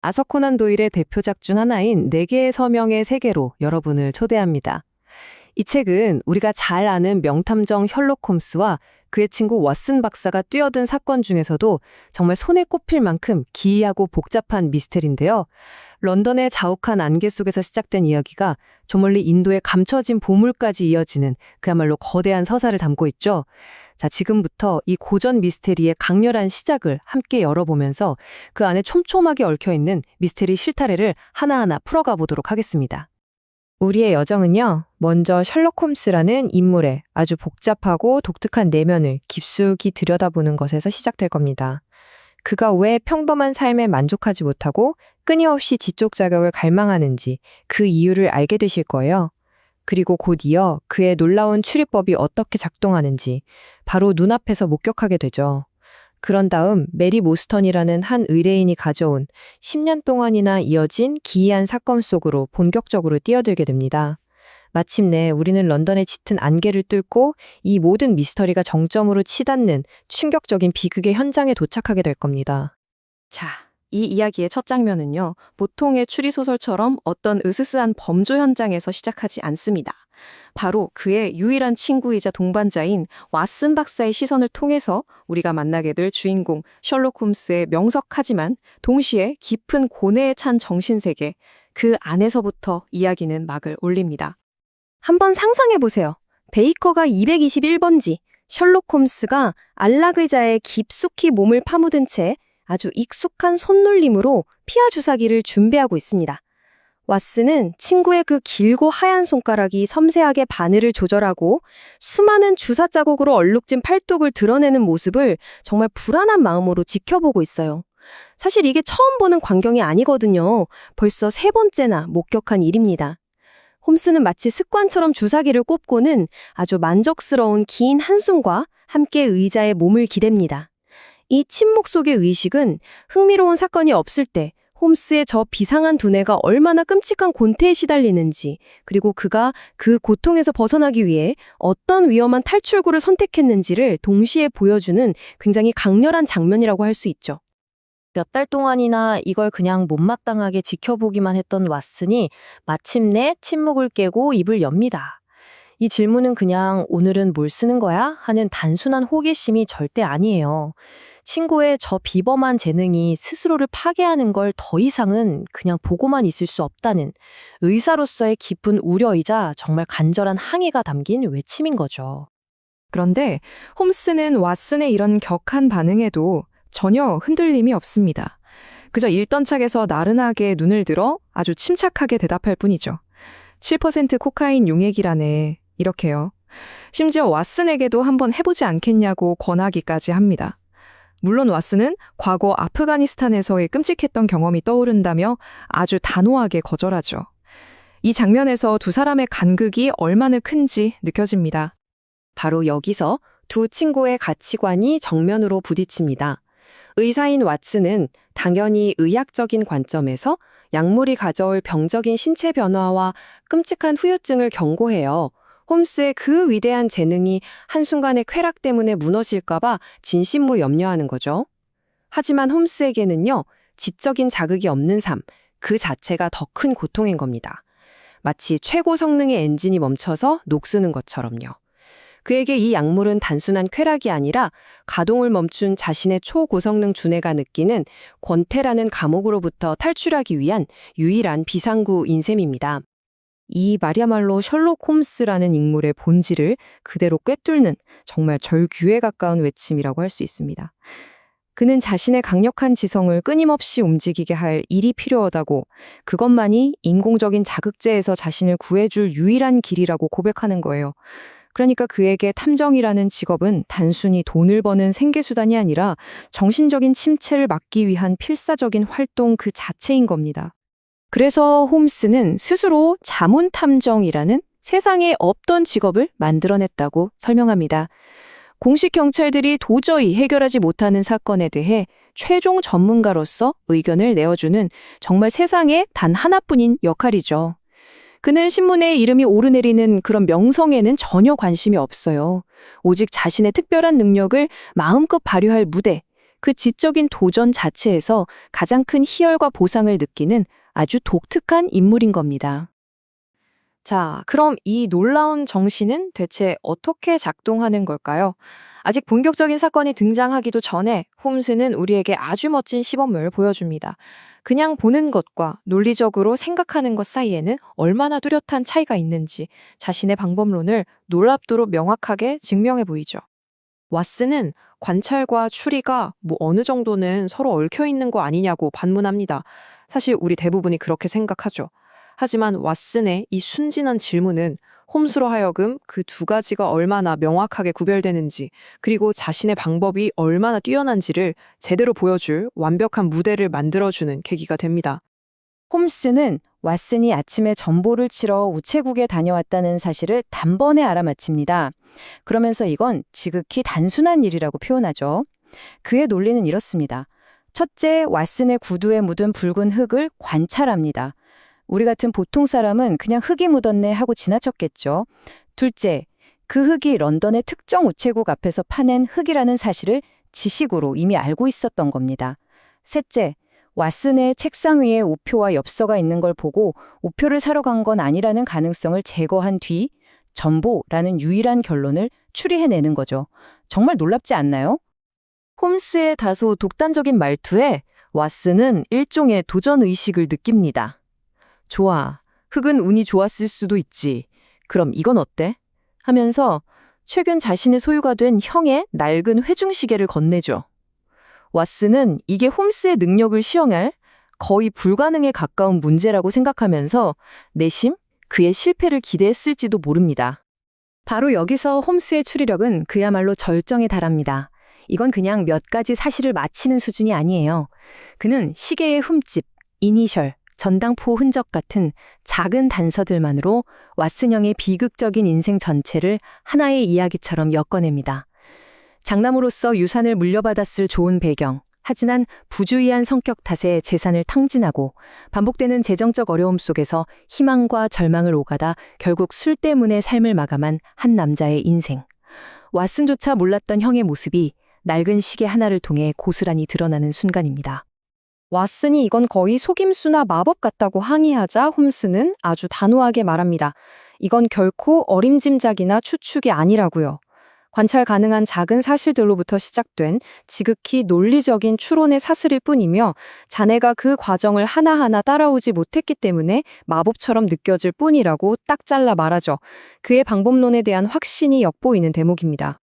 아서 코난 도일의 대표작 중 하나인 네 개의 서명의 세계로 여러분을 초대합니다. 이 책은 우리가 잘 아는 명탐정 셜록 홈스와 그의 친구 왓슨 박사가 뛰어든 사건 중에서도 정말 손에 꼽힐 만큼 기이하고 복잡한 미스테리인데요. 런던의 자욱한 안개 속에서 시작된 이야기가 저 멀리 인도의 감춰진 보물까지 이어지는 그야말로 거대한 서사를 담고 있죠. 자, 지금부터 이 고전 미스테리의 강렬한 시작을 함께 열어보면서 그 안에 촘촘하게 얽혀있는 미스테리 실타래를 하나하나 풀어가 보도록 하겠습니다. 우리의 여정은요, 먼저 셜록 홈스라는 인물의 아주 복잡하고 독특한 내면을 깊숙이 들여다보는 것에서 시작될 겁니다. 그가 왜 평범한 삶에 만족하지 못하고 끊임없이 지적 자격을 갈망하는지 그 이유를 알게 되실 거예요. 그리고 곧 이어 그의 놀라운 추리법이 어떻게 작동하는지 바로 눈앞에서 목격하게 되죠. 그런 다음 메리 모스턴이라는 한 의뢰인이 가져온 10년 동안이나 이어진 기이한 사건 속으로 본격적으로 뛰어들게 됩니다. 마침내 우리는 런던의 짙은 안개를 뚫고 이 모든 미스터리가 정점으로 치닫는 충격적인 비극의 현장에 도착하게 될 겁니다. 자, 이 이야기의 첫 장면은요, 보통의 추리소설처럼 어떤 으스스한 범죄 현장에서 시작하지 않습니다. 바로 그의 유일한 친구이자 동반자인 왓슨 박사의 시선을 통해서 우리가 만나게 될 주인공 셜록 홈스의 명석하지만 동시에 깊은 고뇌에 찬 정신세계, 그 안에서부터 이야기는 막을 올립니다. 한번 상상해보세요. 베이커가 221번지, 셜록 홈스가 안락 의자에 깊숙이 몸을 파묻은 채 아주 익숙한 손놀림으로 피하 주사기를 준비하고 있습니다. 왓슨은 친구의 그 길고 하얀 손가락이 섬세하게 바늘을 조절하고 수많은 주사 자국으로 얼룩진 팔뚝을 드러내는 모습을 정말 불안한 마음으로 지켜보고 있어요. 사실 이게 처음 보는 광경이 아니거든요. 벌써 3번째나 목격한 일입니다. 홈스는 마치 습관처럼 주사기를 꼽고는 아주 만족스러운 긴 한숨과 함께 의자에 몸을 기댑니다. 이 침묵 속의 의식은 흥미로운 사건이 없을 때 홈스의 저 비상한 두뇌가 얼마나 끔찍한 곤태에 시달리는지, 그리고 그가 그 고통에서 벗어나기 위해 어떤 위험한 탈출구를 선택했는지를 동시에 보여주는 굉장히 강렬한 장면이라고 할 수 있죠. 몇 달 동안이나 이걸 그냥 못마땅하게 지켜보기만 했던 왓슨이 마침내 침묵을 깨고 입을 엽니다. 이 질문은 그냥 오늘은 뭘 쓰는 거야? 하는 단순한 호기심이 절대 아니에요. 친구의 저 비범한 재능이 스스로를 파괴하는 걸 더 이상은 그냥 보고만 있을 수 없다는 의사로서의 깊은 우려이자 정말 간절한 항의가 담긴 외침인 거죠. 그런데 홈스는 왓슨의 이런 격한 반응에도 전혀 흔들림이 없습니다. 그저 읽던 책에서 나른하게 눈을 들어 아주 침착하게 대답할 뿐이죠. 7% 코카인 용액이라네. 이렇게요. 심지어 왓슨에게도 한번 해보지 않겠냐고 권하기까지 합니다. 물론 왓슨은 과거 아프가니스탄에서의 끔찍했던 경험이 떠오른다며 아주 단호하게 거절하죠. 이 장면에서 두 사람의 간극이 얼마나 큰지 느껴집니다. 바로 여기서 두 친구의 가치관이 정면으로 부딪힙니다. 의사인 왓슨은 당연히 의학적인 관점에서 약물이 가져올 병적인 신체 변화와 끔찍한 후유증을 경고해요. 홈스의 그 위대한 재능이 한순간의 쾌락 때문에 무너질까봐 진심으로 염려하는 거죠. 하지만 홈스에게는요, 지적인 자극이 없는 삶, 그 자체가 더 큰 고통인 겁니다. 마치 최고 성능의 엔진이 멈춰서 녹쓰는 것처럼요. 그에게 이 약물은 단순한 쾌락이 아니라 가동을 멈춘 자신의 초고성능 두뇌가 느끼는 권태라는 감옥으로부터 탈출하기 위한 유일한 비상구인 셈입니다. 이 말이야말로 셜록 홈스라는 인물의 본질을 그대로 꿰뚫는 정말 절규에 가까운 외침이라고 할 수 있습니다. 그는 자신의 강력한 지성을 끊임없이 움직이게 할 일이 필요하다고, 그것만이 인공적인 자극제에서 자신을 구해줄 유일한 길이라고 고백하는 거예요. 그러니까 그에게 탐정이라는 직업은 단순히 돈을 버는 생계수단이 아니라 정신적인 침체를 막기 위한 필사적인 활동 그 자체인 겁니다. 그래서 홈스는 스스로 자문탐정이라는 세상에 없던 직업을 만들어냈다고 설명합니다. 공식 경찰들이 도저히 해결하지 못하는 사건에 대해 최종 전문가로서 의견을 내어주는 정말 세상에 단 하나뿐인 역할이죠. 그는 신문에 이름이 오르내리는 그런 명성에는 전혀 관심이 없어요. 오직 자신의 특별한 능력을 마음껏 발휘할 무대, 그 지적인 도전 자체에서 가장 큰 희열과 보상을 느끼는 아주 독특한 인물인 겁니다. 자, 그럼 이 놀라운 정신은 대체 어떻게 작동하는 걸까요? 아직 본격적인 사건이 등장하기도 전에 홈스는 우리에게 아주 멋진 시범을 보여줍니다. 그냥 보는 것과 논리적으로 생각하는 것 사이에는 얼마나 뚜렷한 차이가 있는지 자신의 방법론을 놀랍도록 명확하게 증명해 보이죠. 왓슨은 관찰과 추리가 어느 정도는 서로 얽혀 있는 거 아니냐고 반문합니다. 사실 우리 대부분이 그렇게 생각하죠. 하지만 왓슨의 이 순진한 질문은 홈스로 하여금 그 두 가지가 얼마나 명확하게 구별되는지, 그리고 자신의 방법이 얼마나 뛰어난지를 제대로 보여줄 완벽한 무대를 만들어주는 계기가 됩니다. 홈스는 왓슨이 아침에 전보를 치러 우체국에 다녀왔다는 사실을 단번에 알아맞힙니다. 그러면서 이건 지극히 단순한 일이라고 표현하죠. 그의 논리는 이렇습니다. 첫째, 왓슨의 구두에 묻은 붉은 흙을 관찰합니다. 우리 같은 보통 사람은 그냥 흙이 묻었네 하고 지나쳤겠죠. 둘째, 그 흙이 런던의 특정 우체국 앞에서 파낸 흙이라는 사실을 지식으로 이미 알고 있었던 겁니다. 셋째, 왓슨의 책상 위에 우표와 엽서가 있는 걸 보고 우표를 사러 간 건 아니라는 가능성을 제거한 뒤 전보라는 유일한 결론을 추리해내는 거죠. 정말 놀랍지 않나요? 홈스의 다소 독단적인 말투에 왓슨은 일종의 도전의식을 느낍니다. 좋아, 흙은 운이 좋았을 수도 있지. 그럼 이건 어때? 하면서 최근 자신의 소유가 된 형의 낡은 회중시계를 건네죠. 왓슨은 이게 홈스의 능력을 시험할 거의 불가능에 가까운 문제라고 생각하면서 내심 그의 실패를 기대했을지도 모릅니다. 바로 여기서 홈스의 추리력은 그야말로 절정에 달합니다. 이건 그냥 몇 가지 사실을 맞히는 수준이 아니에요. 그는 시계의 흠집, 이니셜, 전당포 흔적 같은 작은 단서들만으로 왓슨형의 비극적인 인생 전체를 하나의 이야기처럼 엮어냅니다. 장남으로서 유산을 물려받았을 좋은 배경, 하지만 부주의한 성격 탓에 재산을 탕진하고 반복되는 재정적 어려움 속에서 희망과 절망을 오가다 결국 술 때문에 삶을 마감한 한 남자의 인생. 왓슨조차 몰랐던 형의 모습이 낡은 시계 하나를 통해 고스란히 드러나는 순간입니다. 왓슨이 이건 거의 속임수나 마법 같다고 항의하자 홈스는 아주 단호하게 말합니다. 이건 결코 어림짐작이나 추측이 아니라고요. 관찰 가능한 작은 사실들로부터 시작된 지극히 논리적인 추론의 사슬일 뿐이며 자네가 그 과정을 하나하나 따라오지 못했기 때문에 마법처럼 느껴질 뿐이라고 딱 잘라 말하죠. 그의 방법론에 대한 확신이 엿보이는 대목입니다.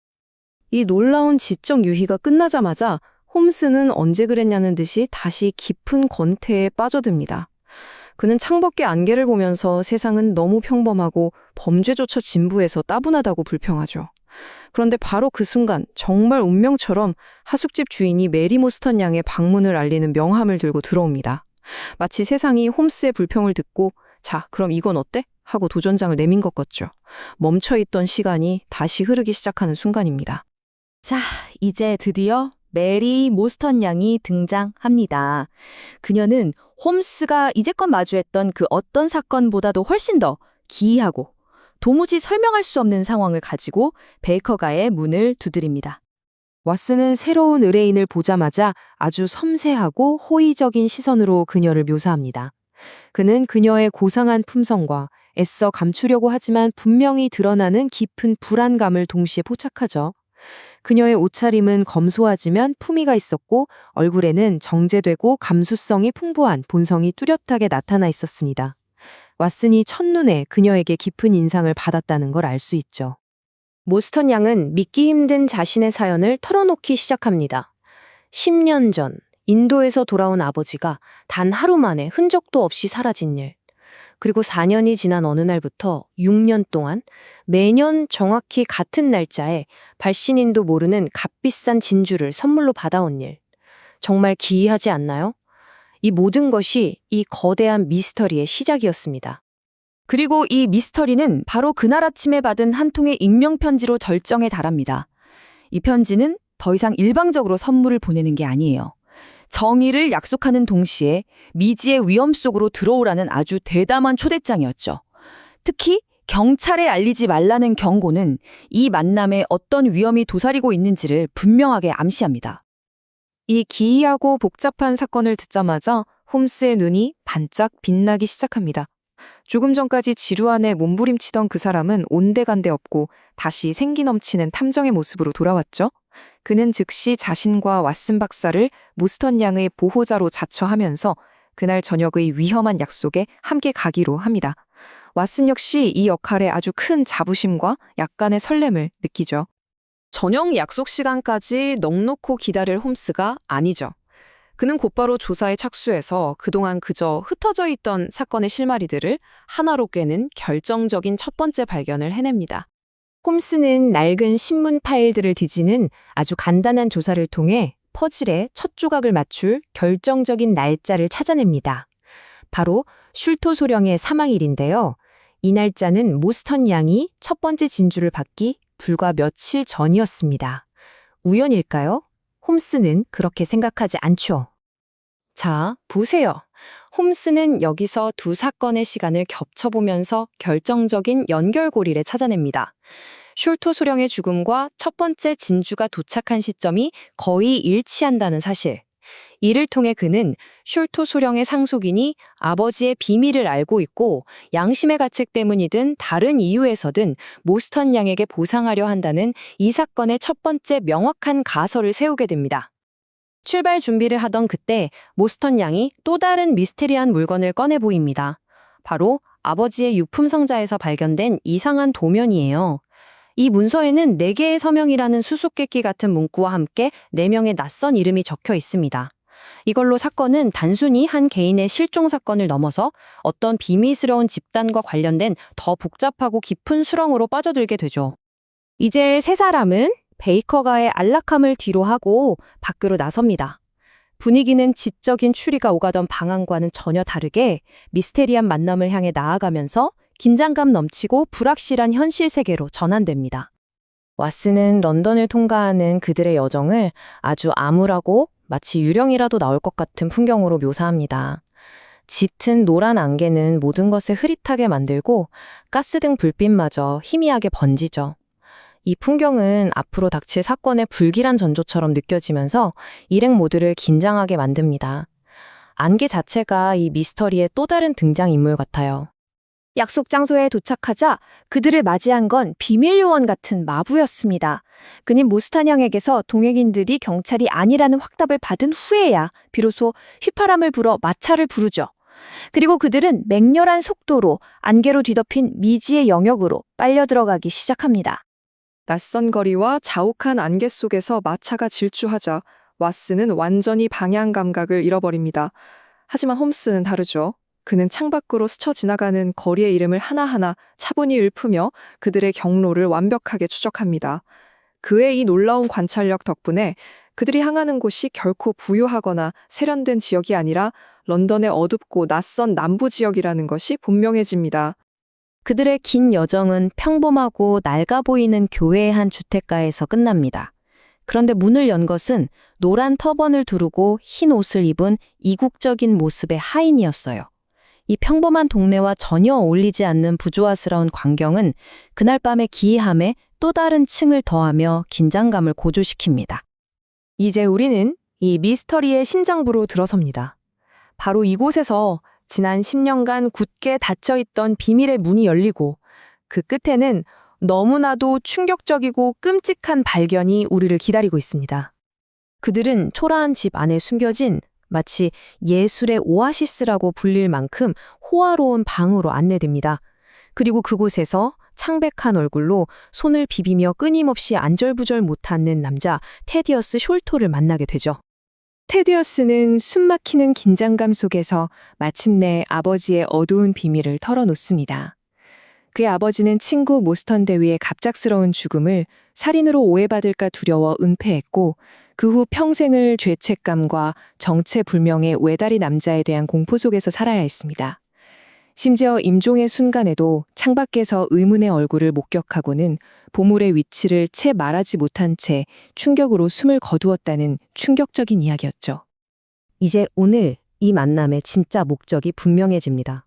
이 놀라운 지적 유희가 끝나자마자 홈스는 언제 그랬냐는 듯이 다시 깊은 권태에 빠져듭니다. 그는 창밖의 안개를 보면서 세상은 너무 평범하고 범죄조차 진부해서 따분하다고 불평하죠. 그런데 바로 그 순간 정말 운명처럼 하숙집 주인이 메리 모스턴 양의 방문을 알리는 명함을 들고 들어옵니다. 마치 세상이 홈스의 불평을 듣고 자, 그럼 이건 어때? 하고 도전장을 내민 것 같죠. 멈춰있던 시간이 다시 흐르기 시작하는 순간입니다. 자, 이제 드디어 메리 모스턴 양이 등장합니다. 그녀는 홈스가 이제껏 마주했던 그 어떤 사건보다도 훨씬 더 기이하고 도무지 설명할 수 없는 상황을 가지고 베이커가의 문을 두드립니다. 왓슨은 새로운 의뢰인을 보자마자 아주 섬세하고 호의적인 시선으로 그녀를 묘사합니다. 그는 그녀의 고상한 품성과 애써 감추려고 하지만 분명히 드러나는 깊은 불안감을 동시에 포착하죠. 그녀의 옷차림은 검소하지만 품위가 있었고 얼굴에는 정제되고 감수성이 풍부한 본성이 뚜렷하게 나타나 있었습니다. 왓슨이 첫눈에 그녀에게 깊은 인상을 받았다는 걸 알 수 있죠. 모스턴 양은 믿기 힘든 자신의 사연을 털어놓기 시작합니다. 10년 전 인도에서 돌아온 아버지가 단 하루 만에 흔적도 없이 사라진 일. 그리고 4년이 지난 어느 날부터 6년 동안 매년 정확히 같은 날짜에 발신인도 모르는 값비싼 진주를 선물로 받아온 일. 정말 기이하지 않나요? 이 모든 것이 이 거대한 미스터리의 시작이었습니다. 그리고 이 미스터리는 바로 그날 아침에 받은 한 통의 익명편지로 절정에 달합니다. 이 편지는 더 이상 일방적으로 선물을 보내는 게 아니에요. 정의를 약속하는 동시에 미지의 위험 속으로 들어오라는 아주 대담한 초대장이었죠. 특히 경찰에 알리지 말라는 경고는 이 만남에 어떤 위험이 도사리고 있는지를 분명하게 암시합니다. 이 기이하고 복잡한 사건을 듣자마자 홈스의 눈이 반짝 빛나기 시작합니다. 조금 전까지 지루한에 몸부림치던 그 사람은 온데간데 없고 다시 생기 넘치는 탐정의 모습으로 돌아왔죠. 그는 즉시 자신과 왓슨 박사를 무스턴 양의 보호자로 자처하면서 그날 저녁의 위험한 약속에 함께 가기로 합니다. 왓슨 역시 이 역할에 아주 큰 자부심과 약간의 설렘을 느끼죠. 저녁 약속 시간까지 넋놓고 기다릴 홈스가 아니죠. 그는 곧바로 조사에 착수해서 그동안 그저 흩어져 있던 사건의 실마리들을 하나로 꿰는 결정적인 첫 번째 발견을 해냅니다. 홈스는 낡은 신문 파일들을 뒤지는 아주 간단한 조사를 통해 퍼즐의 첫 조각을 맞출 결정적인 날짜를 찾아냅니다. 바로 슐토 소령의 사망일인데요. 이 날짜는 모스턴 양이 첫 번째 진주를 받기 불과 며칠 전이었습니다. 우연일까요? 홈스는 그렇게 생각하지 않죠. 자, 보세요. 홈스는 여기서 두 사건의 시간을 겹쳐보면서 결정적인 연결고리를 찾아냅니다. 슐토 소령의 죽음과 첫 번째 진주가 도착한 시점이 거의 일치한다는 사실. 이를 통해 그는 슐토 소령의 상속인이 아버지의 비밀을 알고 있고 양심의 가책 때문이든 다른 이유에서든 모스턴 양에게 보상하려 한다는 이 사건의 첫 번째 명확한 가설을 세우게 됩니다. 출발 준비를 하던 그때 모스턴 양이 또 다른 미스테리한 물건을 꺼내 보입니다. 바로 아버지의 유품 상자에서 발견된 이상한 도면이에요. 이 문서에는 4개의 서명이라는 수수께끼 같은 문구와 함께 4명의 낯선 이름이 적혀 있습니다. 이걸로 사건은 단순히 한 개인의 실종 사건을 넘어서 어떤 비밀스러운 집단과 관련된 더 복잡하고 깊은 수렁으로 빠져들게 되죠. 이제 세 사람은 베이커가의 안락함을 뒤로하고 밖으로 나섭니다. 분위기는 지적인 추리가 오가던 방안과는 전혀 다르게 미스테리한 만남을 향해 나아가면서 긴장감 넘치고 불확실한 현실 세계로 전환됩니다. 왓슨은 런던을 통과하는 그들의 여정을 아주 암울하고 마치 유령이라도 나올 것 같은 풍경으로 묘사합니다. 짙은 노란 안개는 모든 것을 흐릿하게 만들고 가스등 불빛마저 희미하게 번지죠. 이 풍경은 앞으로 닥칠 사건의 불길한 전조처럼 느껴지면서 일행 모두를 긴장하게 만듭니다. 안개 자체가 이 미스터리의 또 다른 등장인물 같아요. 약속 장소에 도착하자 그들을 맞이한 건 비밀 요원 같은 마부였습니다. 그는 모스턴 양에게서 동행인들이 경찰이 아니라는 확답을 받은 후에야 비로소 휘파람을 불어 마차를 부르죠. 그리고 그들은 맹렬한 속도로 안개로 뒤덮인 미지의 영역으로 빨려 들어가기 시작합니다. 낯선 거리와 자욱한 안개 속에서 마차가 질주하자 왓슨은 완전히 방향 감각을 잃어버립니다. 하지만 홈스는 다르죠. 그는 창밖으로 스쳐 지나가는 거리의 이름을 하나하나 차분히 읊으며 그들의 경로를 완벽하게 추적합니다. 그의 이 놀라운 관찰력 덕분에 그들이 향하는 곳이 결코 부유하거나 세련된 지역이 아니라 런던의 어둡고 낯선 남부 지역이라는 것이 분명해집니다. 그들의 긴 여정은 평범하고 낡아 보이는 교회의 한 주택가에서 끝납니다. 그런데 문을 연 것은 노란 터번을 두르고 흰 옷을 입은 이국적인 모습의 하인이었어요. 이 평범한 동네와 전혀 어울리지 않는 부조화스러운 광경은 그날 밤의 기이함에 또 다른 층을 더하며 긴장감을 고조시킵니다. 이제 우리는 이 미스터리의 심장부로 들어섭니다. 바로 이곳에서 지난 10년간 굳게 닫혀있던 비밀의 문이 열리고 그 끝에는 너무나도 충격적이고 끔찍한 발견이 우리를 기다리고 있습니다. 그들은 초라한 집 안에 숨겨진 마치 예술의 오아시스라고 불릴 만큼 호화로운 방으로 안내됩니다. 그리고 그곳에서 창백한 얼굴로 손을 비비며 끊임없이 안절부절 못하는 남자 테디어스 숄토를 만나게 되죠. 테디어스는 숨막히는 긴장감 속에서 마침내 아버지의 어두운 비밀을 털어놓습니다. 그의 아버지는 친구 모스턴 대위의 갑작스러운 죽음을 살인으로 오해받을까 두려워 은폐했고 그 후 평생을 죄책감과 정체불명의 외다리 남자에 대한 공포 속에서 살아야 했습니다. 심지어 임종의 순간에도 창밖에서 의문의 얼굴을 목격하고는 보물의 위치를 채 말하지 못한 채 충격으로 숨을 거두었다는 충격적인 이야기였죠. 이제 오늘 이 만남의 진짜 목적이 분명해집니다.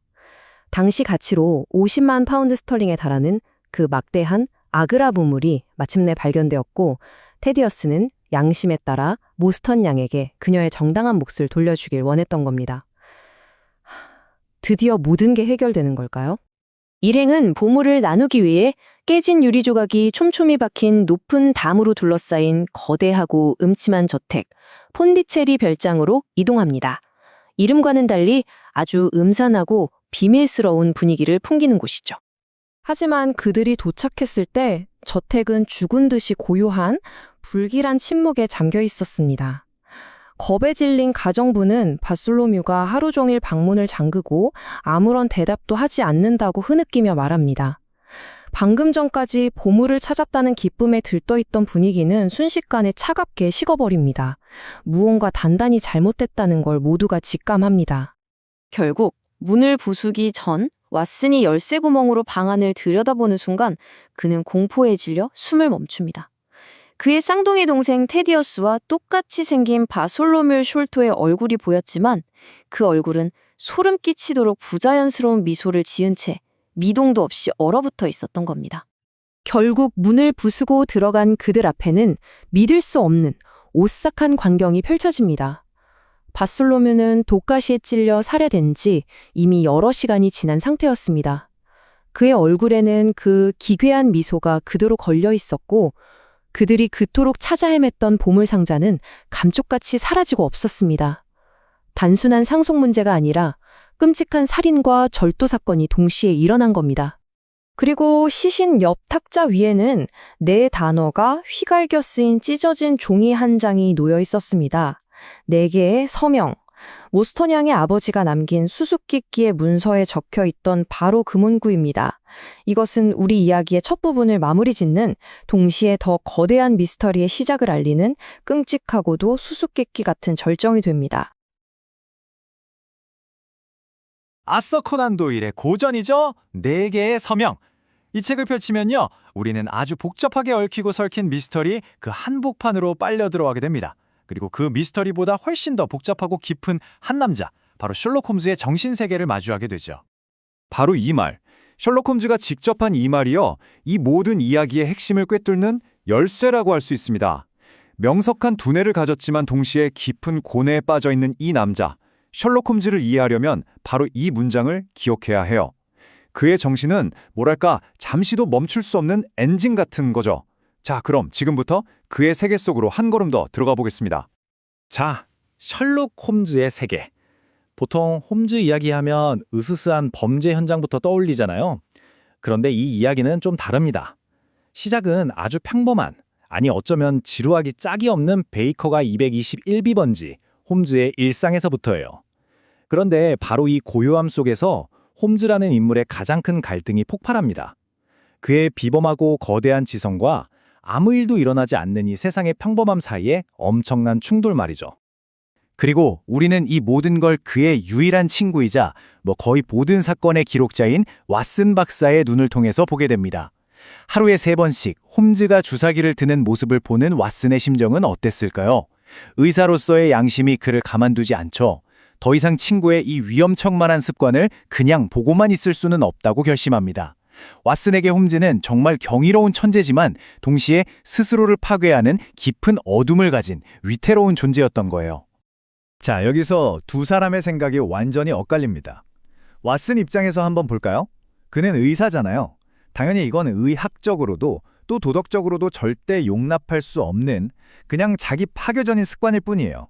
당시 가치로 50만 파운드 스털링에 달하는 그 막대한 아그라 보물이 마침내 발견되었고 테디어스는 양심에 따라 모스턴 양에게 그녀의 정당한 몫을 돌려주길 원했던 겁니다. 드디어 모든 게 해결되는 걸까요? 일행은 보물을 나누기 위해 깨진 유리 조각이 촘촘히 박힌 높은 담으로 둘러싸인 거대하고 음침한 저택, 폰디체리 별장으로 이동합니다. 이름과는 달리 아주 음산하고 비밀스러운 분위기를 풍기는 곳이죠. 하지만 그들이 도착했을 때 저택은 죽은 듯이 고요한 불길한 침묵에 잠겨 있었습니다. 겁에 질린 가정부는 바솔로뮤가 하루 종일 방문을 잠그고 아무런 대답도 하지 않는다고 흐느끼며 말합니다. 방금 전까지 보물을 찾았다는 기쁨에 들떠있던 분위기는 순식간에 차갑게 식어버립니다. 무언가 단단히 잘못됐다는 걸 모두가 직감합니다. 결국 문을 부수기 전 왓슨이 열쇠 구멍으로 방 안을 들여다보는 순간 그는 공포에 질려 숨을 멈춥니다. 그의 쌍둥이 동생 테디어스와 똑같이 생긴 바솔로뮤 숄토의 얼굴이 보였지만 그 얼굴은 소름 끼치도록 부자연스러운 미소를 지은 채 미동도 없이 얼어붙어 있었던 겁니다. 결국 문을 부수고 들어간 그들 앞에는 믿을 수 없는 오싹한 광경이 펼쳐집니다. 바솔로뮤는 독가시에 찔려 살해된 지 이미 여러 시간이 지난 상태였습니다. 그의 얼굴에는 그 기괴한 미소가 그대로 걸려 있었고 그들이 그토록 찾아 헤맸던 보물상자는 감쪽같이 사라지고 없었습니다. 단순한 상속 문제가 아니라 끔찍한 살인과 절도 사건이 동시에 일어난 겁니다. 그리고 시신 옆 탁자 위에는 네 단어가 휘갈겨 쓰인 찢어진 종이 한 장이 놓여 있었습니다. 4개의 서명, 모스턴 양의 아버지가 남긴 수수께끼의 문서에 적혀 있던 바로 그 문구입니다. 이것은 우리 이야기의 첫 부분을 마무리 짓는 동시에 더 거대한 미스터리의 시작을 알리는 끔찍하고도 수수께끼 같은 절정이 됩니다. 아서 코난 도일의 고전이죠. 4개의 서명. 이 책을 펼치면요, 우리는 아주 복잡하게 얽히고 설킨 미스터리 그 한복판으로 빨려 들어가게 됩니다. 그리고 그 미스터리보다 훨씬 더 복잡하고 깊은 한 남자, 바로 셜록 홈즈의 정신세계를 마주하게 되죠. 바로 이 말, 셜록 홈즈가 직접 한 이 말이요, 이 모든 이야기의 핵심을 꿰뚫는 열쇠라고 할 수 있습니다. 명석한 두뇌를 가졌지만 동시에 깊은 고뇌에 빠져있는 이 남자, 셜록 홈즈를 이해하려면 바로 이 문장을 기억해야 해요. 그의 정신은 뭐랄까 잠시도 멈출 수 없는 엔진 같은 거죠. 자, 그럼 지금부터 그의 세계 속으로 한 걸음 더 들어가 보겠습니다. 자, 셜록 홈즈의 세계. 보통 홈즈 이야기하면 으스스한 범죄 현장부터 떠올리잖아요. 그런데 이 이야기는 좀 다릅니다. 시작은 아주 평범한, 아니 어쩌면 지루하기 짝이 없는 베이커가 221비번지 홈즈의 일상에서부터예요. 그런데 바로 이 고요함 속에서 홈즈라는 인물의 가장 큰 갈등이 폭발합니다. 그의 비범하고 거대한 지성과 아무 일도 일어나지 않는 이 세상의 평범함 사이에 엄청난 충돌 말이죠. 그리고 우리는 이 모든 걸 그의 유일한 친구이자 거의 모든 사건의 기록자인 왓슨 박사의 눈을 통해서 보게 됩니다. 하루에 3번씩 홈즈가 주사기를 드는 모습을 보는 왓슨의 심정은 어땠을까요? 의사로서의 양심이 그를 가만두지 않죠. 더 이상 친구의 이 위험천만한 습관을 그냥 보고만 있을 수는 없다고 결심합니다. 왓슨에게 홈즈는 정말 경이로운 천재지만 동시에 스스로를 파괴하는 깊은 어둠을 가진 위태로운 존재였던 거예요. 자, 여기서 두 사람의 생각이 완전히 엇갈립니다. 왓슨 입장에서 한번 볼까요? 그는 의사잖아요. 당연히 이건 의학적으로도 또 도덕적으로도 절대 용납할 수 없는 그냥 자기 파괴적인 습관일 뿐이에요.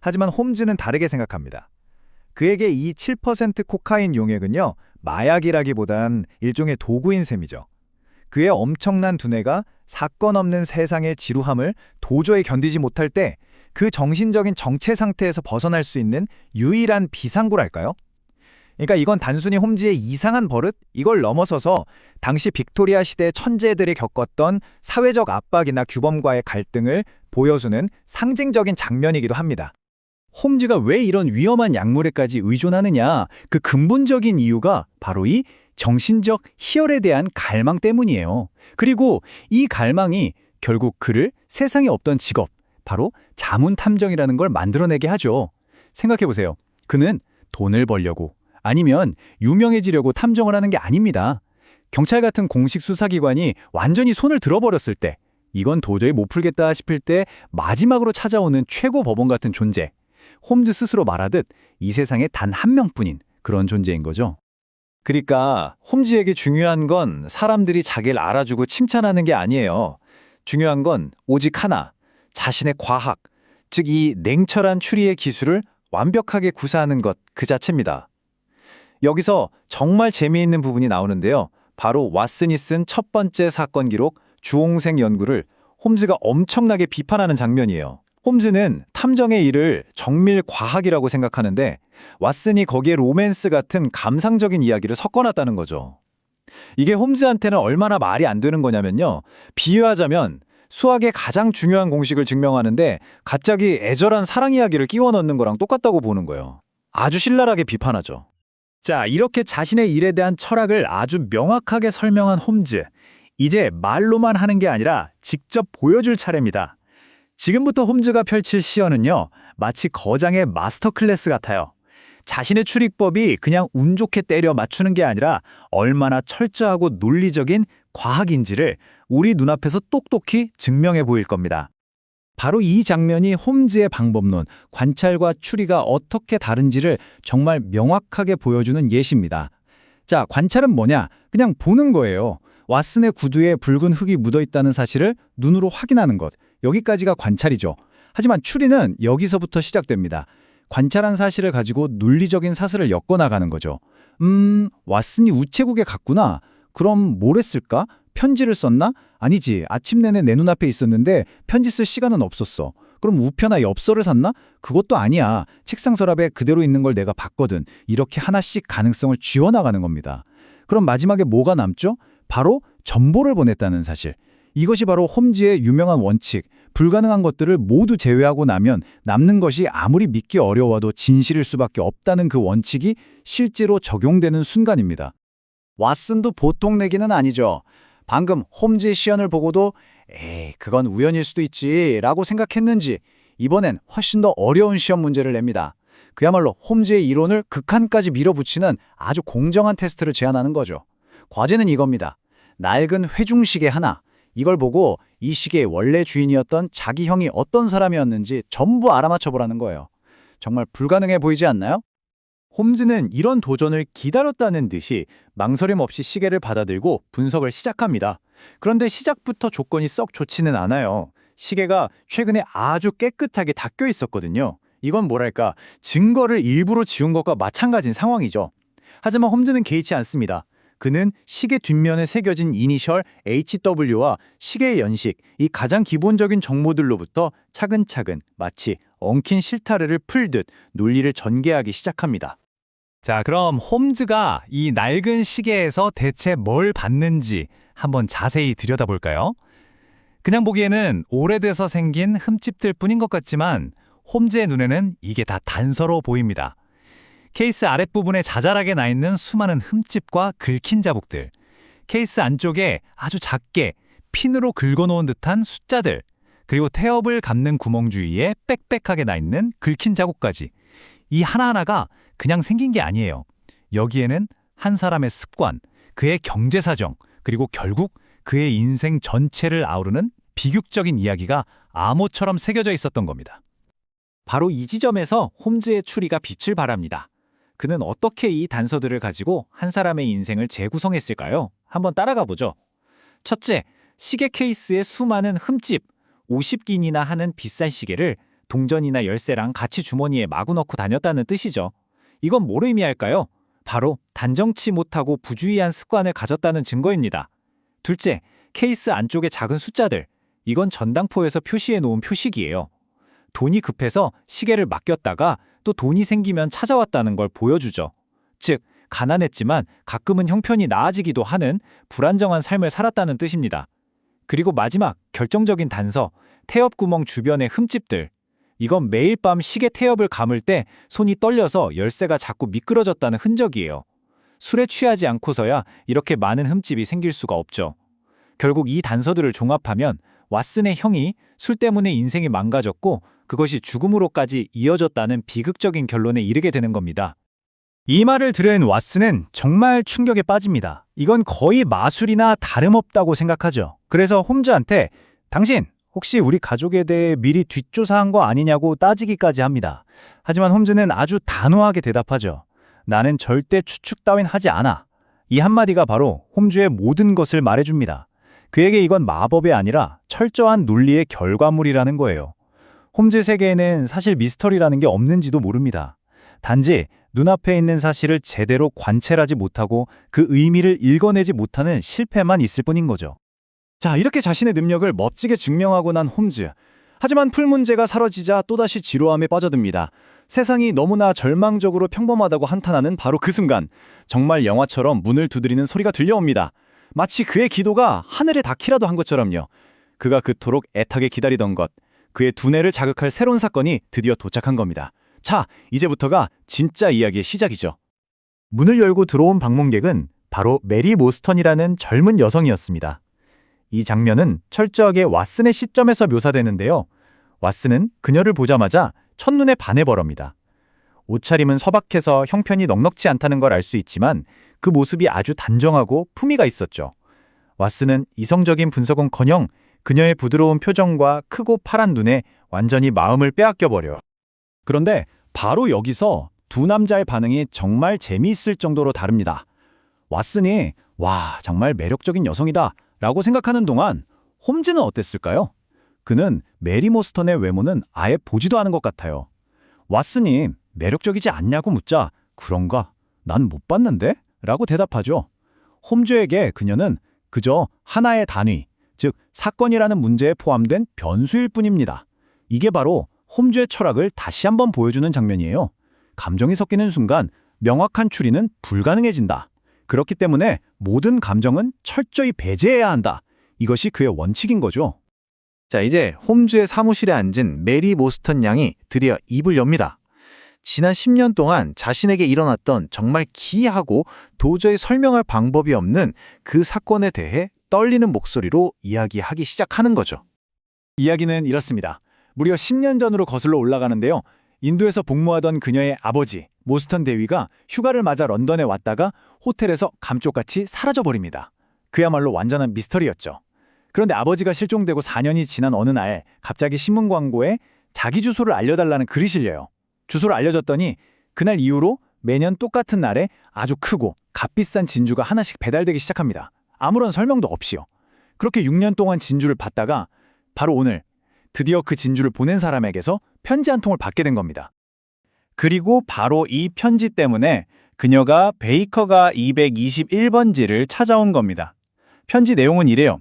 하지만 홈즈는 다르게 생각합니다. 그에게 이 7% 코카인 용액은요, 마약이라기보단 일종의 도구인 셈이죠. 그의 엄청난 두뇌가 사건 없는 세상의 지루함을 도저히 견디지 못할 때 그 정신적인 정체 상태에서 벗어날 수 있는 유일한 비상구랄까요? 그러니까 이건 단순히 홈즈의 이상한 버릇? 이걸 넘어서서 당시 빅토리아 시대 천재들이 겪었던 사회적 압박이나 규범과의 갈등을 보여주는 상징적인 장면이기도 합니다. 홈즈가 왜 이런 위험한 약물에까지 의존하느냐, 그 근본적인 이유가 바로 이 정신적 희열에 대한 갈망 때문이에요. 그리고 이 갈망이 결국 그를 세상에 없던 직업, 바로 자문탐정이라는 걸 만들어내게 하죠. 생각해보세요. 그는 돈을 벌려고 아니면 유명해지려고 탐정을 하는 게 아닙니다. 경찰 같은 공식 수사기관이 완전히 손을 들어버렸을 때 이건 도저히 못 풀겠다 싶을 때 마지막으로 찾아오는 최고 법원 같은 존재. 홈즈 스스로 말하듯 이 세상에 단 한 명뿐인 그런 존재인 거죠. 그러니까 홈즈에게 중요한 건 사람들이 자기를 알아주고 칭찬하는 게 아니에요. 중요한 건 오직 하나, 자신의 과학, 즉 이 냉철한 추리의 기술을 완벽하게 구사하는 것 그 자체입니다. 여기서 정말 재미있는 부분이 나오는데요. 바로 왓슨이 쓴 첫 번째 사건 기록 주홍색 연구를 홈즈가 엄청나게 비판하는 장면이에요. 홈즈는 탐정의 일을 정밀 과학이라고 생각하는데 왓슨이 거기에 로맨스 같은 감상적인 이야기를 섞어놨다는 거죠. 이게 홈즈한테는 얼마나 말이 안 되는 거냐면요. 비유하자면 수학의 가장 중요한 공식을 증명하는데 갑자기 애절한 사랑 이야기를 끼워 넣는 거랑 똑같다고 보는 거예요. 아주 신랄하게 비판하죠. 자, 이렇게 자신의 일에 대한 철학을 아주 명확하게 설명한 홈즈. 이제 말로만 하는 게 아니라 직접 보여줄 차례입니다. 지금부터 홈즈가 펼칠 시연은요, 마치 거장의 마스터 클래스 같아요. 자신의 추리법이 그냥 운 좋게 때려 맞추는 게 아니라 얼마나 철저하고 논리적인 과학인지를 우리 눈앞에서 똑똑히 증명해 보일 겁니다. 바로 이 장면이 홈즈의 방법론, 관찰과 추리가 어떻게 다른지를 정말 명확하게 보여주는 예시입니다. 자, 관찰은 뭐냐? 그냥 보는 거예요. 왓슨의 구두에 붉은 흙이 묻어있다는 사실을 눈으로 확인하는 것. 여기까지가 관찰이죠. 하지만 추리는 여기서부터 시작됩니다. 관찰한 사실을 가지고 논리적인 사슬을 엮어나가는 거죠. 왓슨이 우체국에 갔구나. 그럼 뭘 했을까? 편지를 썼나? 아니지. 아침 내내 내 눈앞에 있었는데 편지 쓸 시간은 없었어. 그럼 우표나 엽서를 샀나? 그것도 아니야. 책상 서랍에 그대로 있는 걸 내가 봤거든. 이렇게 하나씩 가능성을 쥐어나가는 겁니다. 그럼 마지막에 뭐가 남죠? 바로 전보를 보냈다는 사실. 이것이 바로 홈즈의 유명한 원칙. 불가능한 것들을 모두 제외하고 나면 남는 것이 아무리 믿기 어려워도 진실일 수밖에 없다는 그 원칙이 실제로 적용되는 순간입니다. 왓슨도 보통 내기는 아니죠. 방금 홈즈의 시연을 보고도 에이, 그건 우연일 수도 있지 라고 생각했는지 이번엔 훨씬 더 어려운 시험 문제를 냅니다. 그야말로 홈즈의 이론을 극한까지 밀어붙이는 아주 공정한 테스트를 제안하는 거죠. 과제는 이겁니다. 낡은 회중시계 하나, 이걸 보고 이 시계의 원래 주인이었던 자기 형이 어떤 사람이었는지 전부 알아맞혀보라는 거예요. 정말 불가능해 보이지 않나요? 홈즈는 이런 도전을 기다렸다는 듯이 망설임 없이 시계를 받아들고 분석을 시작합니다. 그런데 시작부터 조건이 썩 좋지는 않아요. 시계가 최근에 아주 깨끗하게 닦여 있었거든요. 이건 뭐랄까, 증거를 일부러 지운 것과 마찬가지인 상황이죠. 하지만 홈즈는 개의치 않습니다. 그는 시계 뒷면에 새겨진 이니셜 HW와 시계의 연식, 이 가장 기본적인 정보들로부터 차근차근 마치 엉킨 실타래를 풀듯 논리를 전개하기 시작합니다. 자, 그럼 홈즈가 이 낡은 시계에서 대체 뭘 봤는지 한번 자세히 들여다볼까요? 그냥 보기에는 오래돼서 생긴 흠집들 뿐인 것 같지만 홈즈의 눈에는 이게 다 단서로 보입니다. 케이스 아랫부분에 자잘하게 나 있는 수많은 흠집과 긁힌 자국들, 케이스 안쪽에 아주 작게 핀으로 긁어놓은 듯한 숫자들, 그리고 태엽을 감는 구멍 주위에 빽빽하게 나 있는 긁힌 자국까지. 이 하나하나가 그냥 생긴 게 아니에요. 여기에는 한 사람의 습관, 그의 경제사정, 그리고 결국 그의 인생 전체를 아우르는 비극적인 이야기가 암호처럼 새겨져 있었던 겁니다. 바로 이 지점에서 홈즈의 추리가 빛을 발합니다. 그는 어떻게 이 단서들을 가지고 한 사람의 인생을 재구성했을까요? 한번 따라가 보죠. 첫째, 시계 케이스의 수많은 흠집, 50긴이나 하는 비싼 시계를 동전이나 열쇠랑 같이 주머니에 마구 넣고 다녔다는 뜻이죠. 이건 뭘 의미할까요? 바로 단정치 못하고 부주의한 습관을 가졌다는 증거입니다. 둘째, 케이스 안쪽의 작은 숫자들. 이건 전당포에서 표시해 놓은 표식이에요. 돈이 급해서 시계를 맡겼다가 또 돈이 생기면 찾아왔다는 걸 보여주죠. 즉, 가난했지만 가끔은 형편이 나아지기도 하는 불안정한 삶을 살았다는 뜻입니다. 그리고 마지막 결정적인 단서, 태엽 구멍 주변의 흠집들. 이건 매일 밤 시계 태엽을 감을 때 손이 떨려서 열쇠가 자꾸 미끄러졌다는 흔적이에요. 술에 취하지 않고서야 이렇게 많은 흠집이 생길 수가 없죠. 결국 이 단서들을 종합하면 왓슨의 형이 술 때문에 인생이 망가졌고 그것이 죽음으로까지 이어졌다는 비극적인 결론에 이르게 되는 겁니다. 이 말을 들은 왓슨은 정말 충격에 빠집니다. 이건 거의 마술이나 다름없다고 생각하죠. 그래서 홈즈한테 당신 혹시 우리 가족에 대해 미리 뒷조사한 거 아니냐고 따지기까지 합니다. 하지만 홈즈는 아주 단호하게 대답하죠. 나는 절대 추측 따윈 하지 않아. 이 한마디가 바로 홈즈의 모든 것을 말해줍니다. 그에게 이건 마법이 아니라 철저한 논리의 결과물이라는 거예요. 홈즈 세계에는 사실 미스터리라는 게 없는지도 모릅니다. 단지 눈앞에 있는 사실을 제대로 관찰하지 못하고 그 의미를 읽어내지 못하는 실패만 있을 뿐인 거죠. 자, 이렇게 자신의 능력을 멋지게 증명하고 난 홈즈. 하지만 풀 문제가 사라지자 또다시 지루함에 빠져듭니다. 세상이 너무나 절망적으로 평범하다고 한탄하는 바로 그 순간, 정말 영화처럼 문을 두드리는 소리가 들려옵니다. 마치 그의 기도가 하늘에 닿기라도 한 것처럼요. 그가 그토록 애타게 기다리던 것, 그의 두뇌를 자극할 새로운 사건이 드디어 도착한 겁니다. 자, 이제부터가 진짜 이야기의 시작이죠. 문을 열고 들어온 방문객은 바로 메리 모스턴이라는 젊은 여성이었습니다. 이 장면은 철저하게 왓슨의 시점에서 묘사되는데요. 왓슨은 그녀를 보자마자 첫눈에 반해버립니다. 옷차림은 소박해서 형편이 넉넉지 않다는 걸 알 수 있지만 그 모습이 아주 단정하고 품위가 있었죠. 왓슨은 이성적인 분석은커녕 그녀의 부드러운 표정과 크고 파란 눈에 완전히 마음을 빼앗겨버려요. 그런데 바로 여기서 두 남자의 반응이 정말 재미있을 정도로 다릅니다. 왓슨이 와, 정말 매력적인 여성이다 라고 생각하는 동안 홈즈는 어땠을까요? 그는 메리 모스턴의 외모는 아예 보지도 않은 것 같아요. 왓슨이 매력적이지 않냐고 묻자 그런가? 난 못 봤는데? 라고 대답하죠. 홈즈에게 그녀는 그저 하나의 단위, 즉 사건이라는 문제에 포함된 변수일 뿐입니다. 이게 바로 홈즈의 철학을 다시 한번 보여주는 장면이에요. 감정이 섞이는 순간 명확한 추리는 불가능해진다. 그렇기 때문에 모든 감정은 철저히 배제해야 한다. 이것이 그의 원칙인 거죠. 자, 이제 홈즈의 사무실에 앉은 메리 모스턴 양이 드디어 입을 엽니다. 지난 10년 동안 자신에게 일어났던 정말 기이하고 도저히 설명할 방법이 없는 그 사건에 대해 떨리는 목소리로 이야기하기 시작하는 거죠. 이야기는 이렇습니다. 무려 10년 전으로 거슬러 올라가는데요. 인도에서 복무하던 그녀의 아버지, 모스턴 대위가 휴가를 맞아 런던에 왔다가 호텔에서 감쪽같이 사라져버립니다. 그야말로 완전한 미스터리였죠. 그런데 아버지가 실종되고 4년이 지난 어느 날 갑자기 신문 광고에 자기 주소를 알려달라는 글이 실려요. 주소를 알려줬더니 그날 이후로 매년 똑같은 날에 아주 크고 값비싼 진주가 하나씩 배달되기 시작합니다. 아무런 설명도 없이요. 그렇게 6년 동안 진주를 받다가 바로 오늘 드디어 그 진주를 보낸 사람에게서 편지 한 통을 받게 된 겁니다. 그리고 바로 이 편지 때문에 그녀가 베이커가 221번지를 찾아온 겁니다. 편지 내용은 이래요.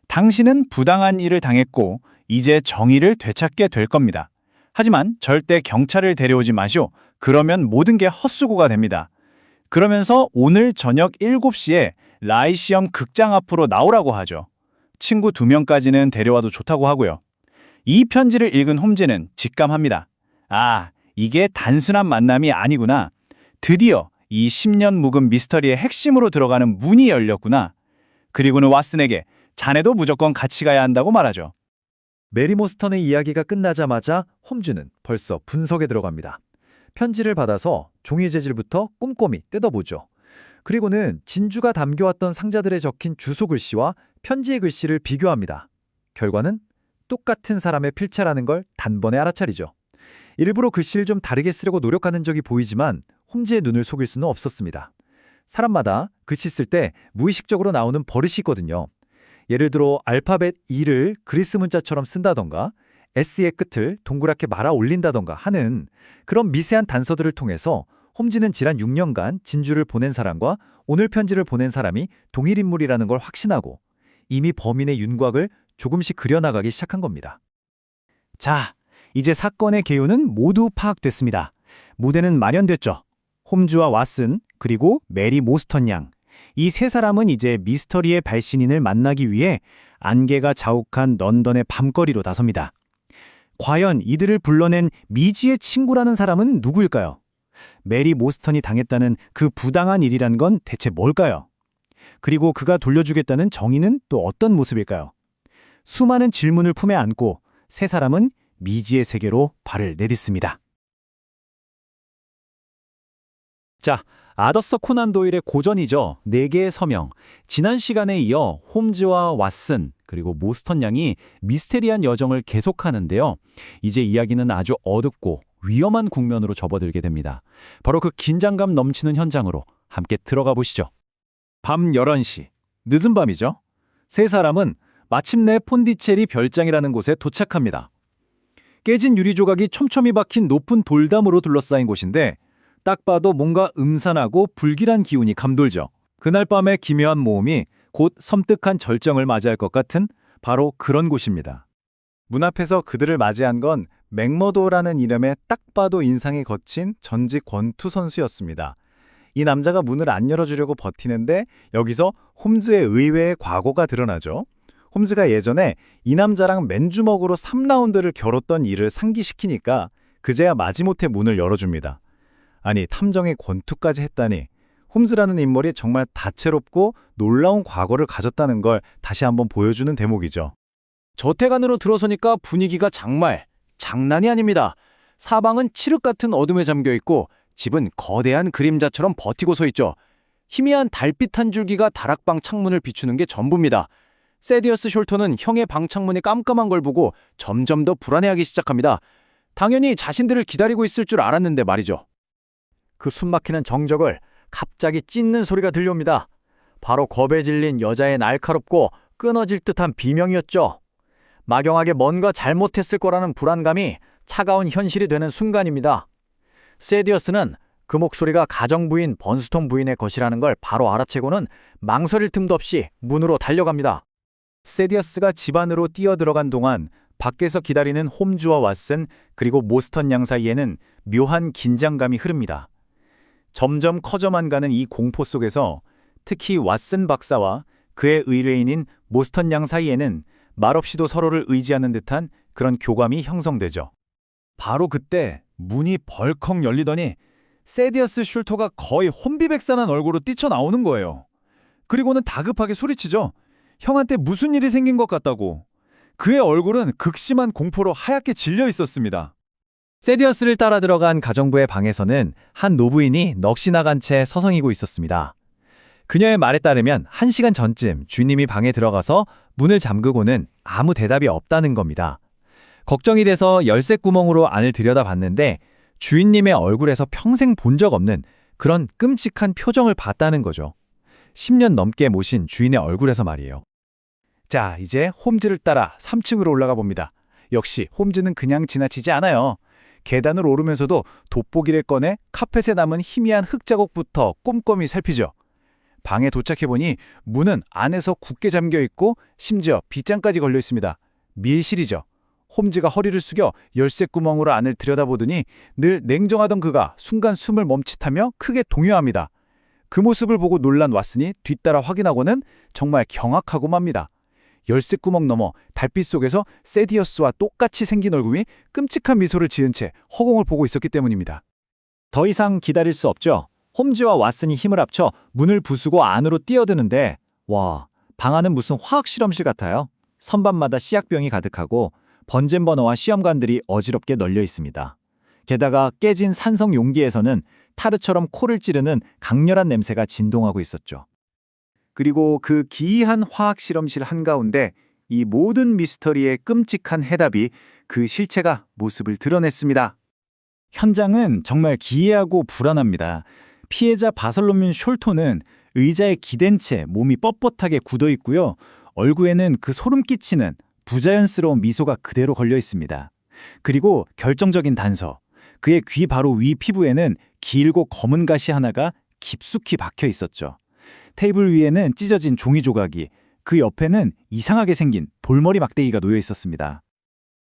당신은 부당한 일을 당했고 이제 정의를 되찾게 될 겁니다. 하지만 절대 경찰을 데려오지 마시오. 그러면 모든 게 헛수고가 됩니다. 그러면서 오늘 저녁 7시에 라이시엄 극장 앞으로 나오라고 하죠. 친구 2명까지는 데려와도 좋다고 하고요. 이 편지를 읽은 홈즈는 직감합니다. 아, 이게 단순한 만남이 아니구나. 드디어 이 10년 묵은 미스터리의 핵심으로 들어가는 문이 열렸구나. 그리고는 왓슨에게 자네도 무조건 같이 가야 한다고 말하죠. 메리 모스턴의 이야기가 끝나자마자 홈즈는 벌써 분석에 들어갑니다. 편지를 받아서 종이 재질부터 꼼꼼히 뜯어보죠. 그리고는 진주가 담겨왔던 상자들에 적힌 주소 글씨와 편지의 글씨를 비교합니다. 결과는 똑같은 사람의 필체라는 걸 단번에 알아차리죠. 일부러 글씨를 좀 다르게 쓰려고 노력하는 적이 보이지만 홈즈의 눈을 속일 수는 없었습니다. 사람마다 글씨 쓸 때 무의식적으로 나오는 버릇이 있거든요. 예를 들어 알파벳 E를 그리스 문자처럼 쓴다던가 S의 끝을 동그랗게 말아 올린다던가 하는 그런 미세한 단서들을 통해서 홈즈는 지난 6년간 진주를 보낸 사람과 오늘 편지를 보낸 사람이 동일 인물이라는 걸 확신하고 이미 범인의 윤곽을 조금씩 그려나가기 시작한 겁니다. 자, 이제 사건의 개요는 모두 파악됐습니다. 무대는 마련됐죠. 홈즈와 왓슨, 그리고 메리 모스턴 양. 이 세 사람은 이제 미스터리의 발신인을 만나기 위해 안개가 자욱한 런던의 밤거리로 나섭니다. 과연 이들을 불러낸 미지의 친구라는 사람은 누구일까요? 메리 모스턴이 당했다는 그 부당한 일이란 건 대체 뭘까요? 그리고 그가 돌려주겠다는 정의는 또 어떤 모습일까요? 수많은 질문을 품에 안고 세 사람은 미지의 세계로 발을 내딛습니다. 자, 아더서 코난 도일의 고전이죠. 네 개의 서명. 지난 시간에 이어 홈즈와 왓슨 그리고 모스턴 양이 미스테리한 여정을 계속하는데요. 이제 이야기는 아주 어둡고 위험한 국면으로 접어들게 됩니다. 바로 그 긴장감 넘치는 현장으로 함께 들어가 보시죠. 밤 11시. 늦은 밤이죠. 세 사람은 마침내 폰디체리 별장이라는 곳에 도착합니다. 깨진 유리 조각이 촘촘히 박힌 높은 돌담으로 둘러싸인 곳인데 딱 봐도 뭔가 음산하고 불길한 기운이 감돌죠. 그날 밤의 기묘한 모험이 곧 섬뜩한 절정을 맞이할 것 같은 바로 그런 곳입니다. 문 앞에서 그들을 맞이한 건 맥머도라는 이름에 딱 봐도 인상이 거친 전직 권투 선수였습니다. 이 남자가 문을 안 열어주려고 버티는데 여기서 홈즈의 의외의 과거가 드러나죠. 홈즈가 예전에 이 남자랑 맨주먹으로 3라운드를 겨뤘던 일을 상기시키니까 그제야 마지못해 문을 열어줍니다. 아니, 탐정의 권투까지 했다니 홈즈라는 인물이 정말 다채롭고 놀라운 과거를 가졌다는 걸 다시 한번 보여주는 대목이죠. 저택 안으로 들어서니까 분위기가 정말 장난이 아닙니다. 사방은 칠흑 같은 어둠에 잠겨있고 집은 거대한 그림자처럼 버티고 서 있죠. 희미한 달빛 한 줄기가 다락방 창문을 비추는 게 전부입니다. 세디어스 숄터는 형의 방 창문이 깜깜한 걸 보고 점점 더 불안해하기 시작합니다. 당연히 자신들을 기다리고 있을 줄 알았는데 말이죠. 그 숨막히는 정적을 갑자기 찢는 소리가 들려옵니다. 바로 겁에 질린 여자의 날카롭고 끊어질 듯한 비명이었죠. 막연하게 뭔가 잘못했을 거라는 불안감이 차가운 현실이 되는 순간입니다. 세디어스는 그 목소리가 가정부인 번스톤 부인의 것이라는 걸 바로 알아채고는 망설일 틈도 없이 문으로 달려갑니다. 세디어스가 집 안으로 뛰어들어간 동안 밖에서 기다리는 홈즈와 왓슨 그리고 모스턴 양 사이에는 묘한 긴장감이 흐릅니다. 점점 커져만 가는 이 공포 속에서 특히 왓슨 박사와 그의 의뢰인인 모스턴 양 사이에는 말없이도 서로를 의지하는 듯한 그런 교감이 형성되죠. 바로 그때 문이 벌컥 열리더니 세디어스 슐터가 거의 혼비백산한 얼굴로 뛰쳐나오는 거예요. 그리고는 다급하게 소리치죠. 형한테 무슨 일이 생긴 것 같다고. 그의 얼굴은 극심한 공포로 하얗게 질려 있었습니다. 세디어스를 따라 들어간 가정부의 방에서는 한 노부인이 넋이 나간 채 서성이고 있었습니다. 그녀의 말에 따르면 1시간 전쯤 주인님이 방에 들어가서 문을 잠그고는 아무 대답이 없다는 겁니다. 걱정이 돼서 열쇠 구멍으로 안을 들여다봤는데 주인님의 얼굴에서 평생 본 적 없는 그런 끔찍한 표정을 봤다는 거죠. 10년 넘게 모신 주인의 얼굴에서 말이에요. 자, 이제 홈즈를 따라 3층으로 올라가 봅니다. 역시 홈즈는 그냥 지나치지 않아요. 계단을 오르면서도 돋보기를 꺼내 카펫에 남은 희미한 흙자국부터 꼼꼼히 살피죠. 방에 도착해보니 문은 안에서 굳게 잠겨있고 심지어 빗장까지 걸려 있습니다. 밀실이죠. 홈즈가 허리를 숙여 열쇠 구멍으로 안을 들여다보더니 늘 냉정하던 그가 순간 숨을 멈칫하며 크게 동요합니다. 그 모습을 보고 놀란 왓슨이 뒤따라 확인하고는 정말 경악하고 맙니다. 열쇠 구멍 너머 달빛 속에서 세디어스와 똑같이 생긴 얼굴이 끔찍한 미소를 지은 채 허공을 보고 있었기 때문입니다. 더 이상 기다릴 수 없죠. 홈즈와 왓슨이 힘을 합쳐 문을 부수고 안으로 뛰어드는데 와, 방 안은 무슨 화학 실험실 같아요. 선반마다 씨앗병이 가득하고 번젠 버너와 시험관들이 어지럽게 널려 있습니다. 게다가 깨진 산성 용기에서는 타르처럼 코를 찌르는 강렬한 냄새가 진동하고 있었죠. 그리고 그 기이한 화학 실험실 한가운데 이 모든 미스터리의 끔찍한 해답이 그 실체가 모습을 드러냈습니다. 현장은 정말 기이하고 불안합니다. 피해자 바설로뮌 숄토는 의자에 기댄 채 몸이 뻣뻣하게 굳어 있고요. 얼굴에는 그 소름 끼치는 부자연스러운 미소가 그대로 걸려 있습니다. 그리고 결정적인 단서, 그의 귀 바로 위 피부에는 길고 검은 가시 하나가 깊숙이 박혀 있었죠. 테이블 위에는 찢어진 종이 조각이, 그 옆에는 이상하게 생긴 볼머리 막대기가 놓여 있었습니다.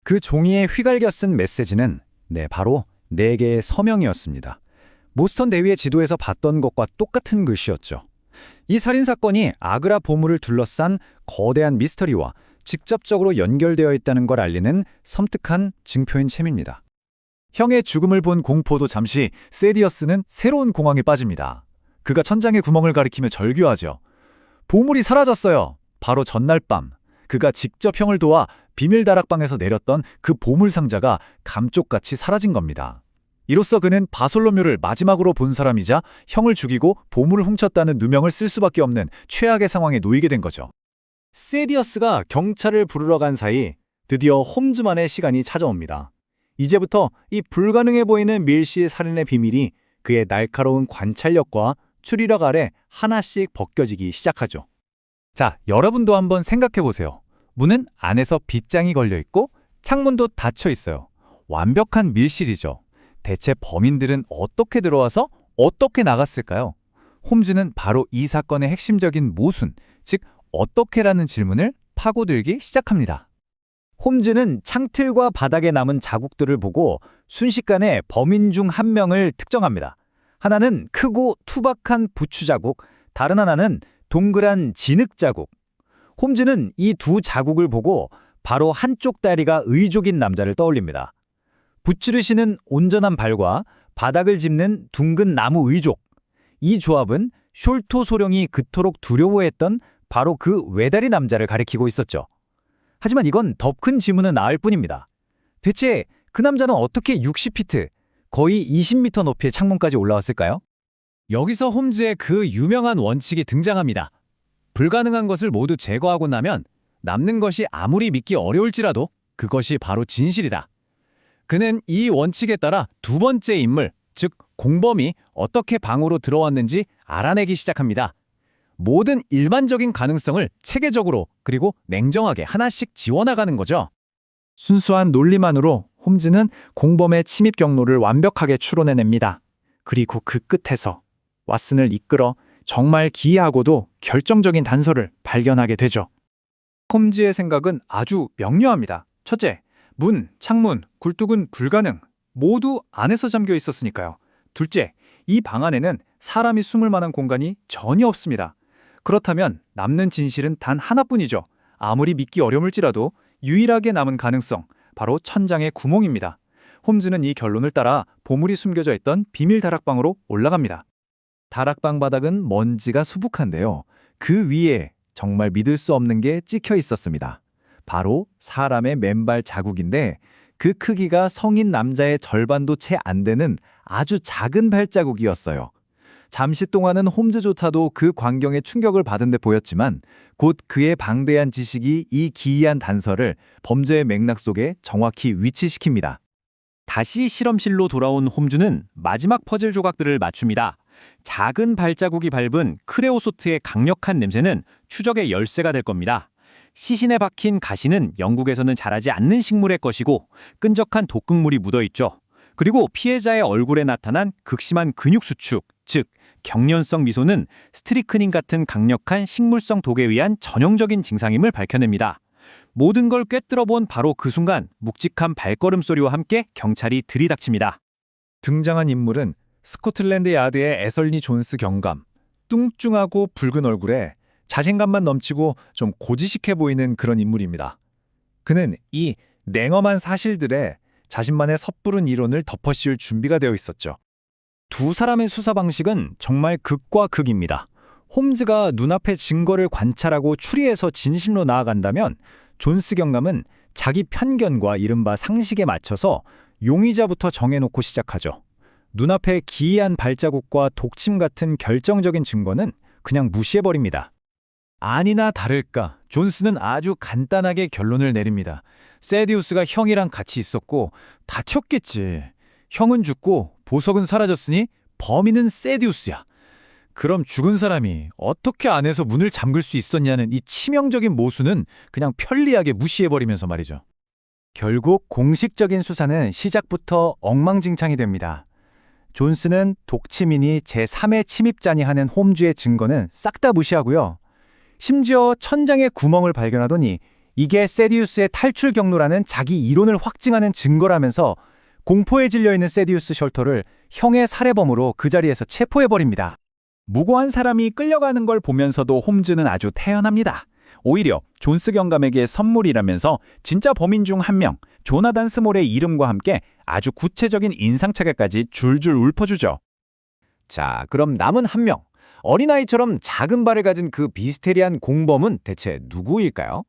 그 종이에 휘갈겨 쓴 메시지는 바로 4개의 서명이었습니다. 모스턴 대위의 지도에서 봤던 것과 똑같은 글씨였죠. 이 살인사건이 아그라 보물을 둘러싼 거대한 미스터리와 직접적으로 연결되어 있다는 걸 알리는 섬뜩한 증표인 셈입니다. 형의 죽음을 본 공포도 잠시 세디어스는 새로운 공황에 빠집니다. 그가 천장의 구멍을 가리키며 절규하죠. 보물이 사라졌어요. 바로 전날 밤 그가 직접 형을 도와 비밀 다락방에서 내렸던 그 보물 상자가 감쪽같이 사라진 겁니다. 이로써 그는 바솔로뮤를 마지막으로 본 사람이자 형을 죽이고 보물을 훔쳤다는 누명을 쓸 수밖에 없는 최악의 상황에 놓이게 된 거죠. 세디어스가 경찰을 부르러 간 사이 드디어 홈즈만의 시간이 찾아옵니다. 이제부터 이 불가능해 보이는 밀시의 살인의 비밀이 그의 날카로운 관찰력과 추리력 아래 하나씩 벗겨지기 시작하죠. 자, 여러분도 한번 생각해 보세요. 문은 안에서 빗장이 걸려 있고 창문도 닫혀 있어요. 완벽한 밀실이죠. 대체 범인들은 어떻게 들어와서 어떻게 나갔을까요? 홈즈는 바로 이 사건의 핵심적인 모순, 즉 어떻게라는 질문을 파고들기 시작합니다. 홈즈는 창틀과 바닥에 남은 자국들을 보고 순식간에 범인 중 한 명을 특정합니다. 하나는 크고 투박한 부추 자국, 다른 하나는 동그란 진흙 자국. 홈즈는 이 두 자국을 보고 바로 한쪽 다리가 의족인 남자를 떠올립니다. 부츠를 신은 온전한 발과 바닥을 짚는 둥근 나무 의족. 이 조합은 숄토 소령이 그토록 두려워했던 바로 그 외다리 남자를 가리키고 있었죠. 하지만 이건 더 큰 질문은 나을 뿐입니다. 대체 그 남자는 어떻게 60피트, 거의 20m 높이의 창문까지 올라왔을까요? 여기서 홈즈의 그 유명한 원칙이 등장합니다. 불가능한 것을 모두 제거하고 나면 남는 것이 아무리 믿기 어려울지라도 그것이 바로 진실이다. 그는 이 원칙에 따라 두 번째 인물, 즉 공범이 어떻게 방으로 들어왔는지 알아내기 시작합니다. 모든 일반적인 가능성을 체계적으로 그리고 냉정하게 하나씩 지워나가는 거죠. 순수한 논리만으로 홈즈는 공범의 침입 경로를 완벽하게 추론해냅니다. 그리고 그 끝에서 왓슨을 이끌어 정말 기이하고도 결정적인 단서를 발견하게 되죠. 홈즈의 생각은 아주 명료합니다. 첫째, 문, 창문, 굴뚝은 불가능. 모두 안에서 잠겨 있었으니까요. 둘째, 이 방 안에는 사람이 숨을 만한 공간이 전혀 없습니다. 그렇다면 남는 진실은 단 하나뿐이죠. 아무리 믿기 어려울지라도 유일하게 남은 가능성, 바로 천장의 구멍입니다. 홈즈는 이 결론을 따라 보물이 숨겨져 있던 비밀 다락방으로 올라갑니다. 다락방 바닥은 먼지가 수북한데요. 그 위에 정말 믿을 수 없는 게 찍혀 있었습니다. 바로 사람의 맨발 자국인데 그 크기가 성인 남자의 절반도 채 안 되는 아주 작은 발자국이었어요. 잠시 동안은 홈즈조차도 그 광경에 충격을 받은 듯 보였지만 곧 그의 방대한 지식이 이 기이한 단서를 범죄의 맥락 속에 정확히 위치시킵니다. 다시 실험실로 돌아온 홈즈는 마지막 퍼즐 조각들을 맞춥니다. 작은 발자국이 밟은 크레오소트의 강력한 냄새는 추적의 열쇠가 될 겁니다. 시신에 박힌 가시는 영국에서는 자라지 않는 식물의 것이고 끈적한 독극물이 묻어있죠. 그리고 피해자의 얼굴에 나타난 극심한 근육 수축, 즉 경련성 미소는 스트리크닌 같은 강력한 식물성 독에 의한 전형적인 증상임을 밝혀냅니다. 모든 걸 꿰뚫어본 바로 그 순간 묵직한 발걸음 소리와 함께 경찰이 들이닥칩니다. 등장한 인물은 스코틀랜드 야드의 애설리 존스 경감. 뚱뚱하고 붉은 얼굴에 자신감만 넘치고 좀 고지식해 보이는 그런 인물입니다. 그는 이 냉엄한 사실들에 자신만의 섣부른 이론을 덮어씌울 준비가 되어 있었죠. 두 사람의 수사 방식은 정말 극과 극입니다. 홈즈가 눈앞의 증거를 관찰하고 추리해서 진실로 나아간다면 존스 경감은 자기 편견과 이른바 상식에 맞춰서 용의자부터 정해놓고 시작하죠. 눈앞의 기이한 발자국과 독침 같은 결정적인 증거는 그냥 무시해버립니다. 아니나 다를까 존스는 아주 간단하게 결론을 내립니다. 세디우스가 형이랑 같이 있었고 다쳤겠지. 형은 죽고 보석은 사라졌으니 범인은 세디우스야. 그럼 죽은 사람이 어떻게 안에서 문을 잠글 수 있었냐는 이 치명적인 모순은 그냥 편리하게 무시해버리면서 말이죠. 결국 공식적인 수사는 시작부터 엉망진창이 됩니다. 존스는 독침인이 제3의 침입자니 하는 홈즈의 증거는 싹 다 무시하고요. 심지어 천장에 구멍을 발견하더니 이게 세디우스의 탈출 경로라는 자기 이론을 확증하는 증거라면서 공포에 질려있는 세디우스 셜터를 형의 살해범으로 그 자리에서 체포해버립니다. 무고한 사람이 끌려가는 걸 보면서도 홈즈는 아주 태연합니다. 오히려 존스 경감에게 선물이라면서 진짜 범인 중 한 명, 조나단 스몰의 이름과 함께 아주 구체적인 인상착의까지 줄줄 읊어주죠. 자, 그럼 남은 한 명, 어린아이처럼 작은 발을 가진 그 미스테리한 공범은 대체 누구일까요?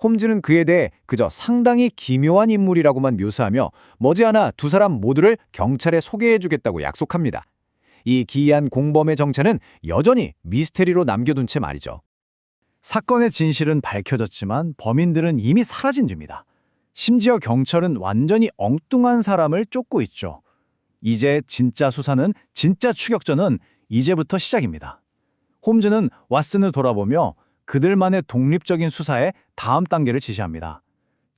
홈즈는 그에 대해 그저 상당히 기묘한 인물이라고만 묘사하며 머지않아 두 사람 모두를 경찰에 소개해주겠다고 약속합니다. 이 기이한 공범의 정체는 여전히 미스테리로 남겨둔 채 말이죠. 사건의 진실은 밝혀졌지만 범인들은 이미 사라진 뒤입니다. 심지어 경찰은 완전히 엉뚱한 사람을 쫓고 있죠. 이제 진짜 수사는, 진짜 추격전은 이제부터 시작입니다. 홈즈는 왓슨을 돌아보며 그들만의 독립적인 수사의 다음 단계를 지시합니다.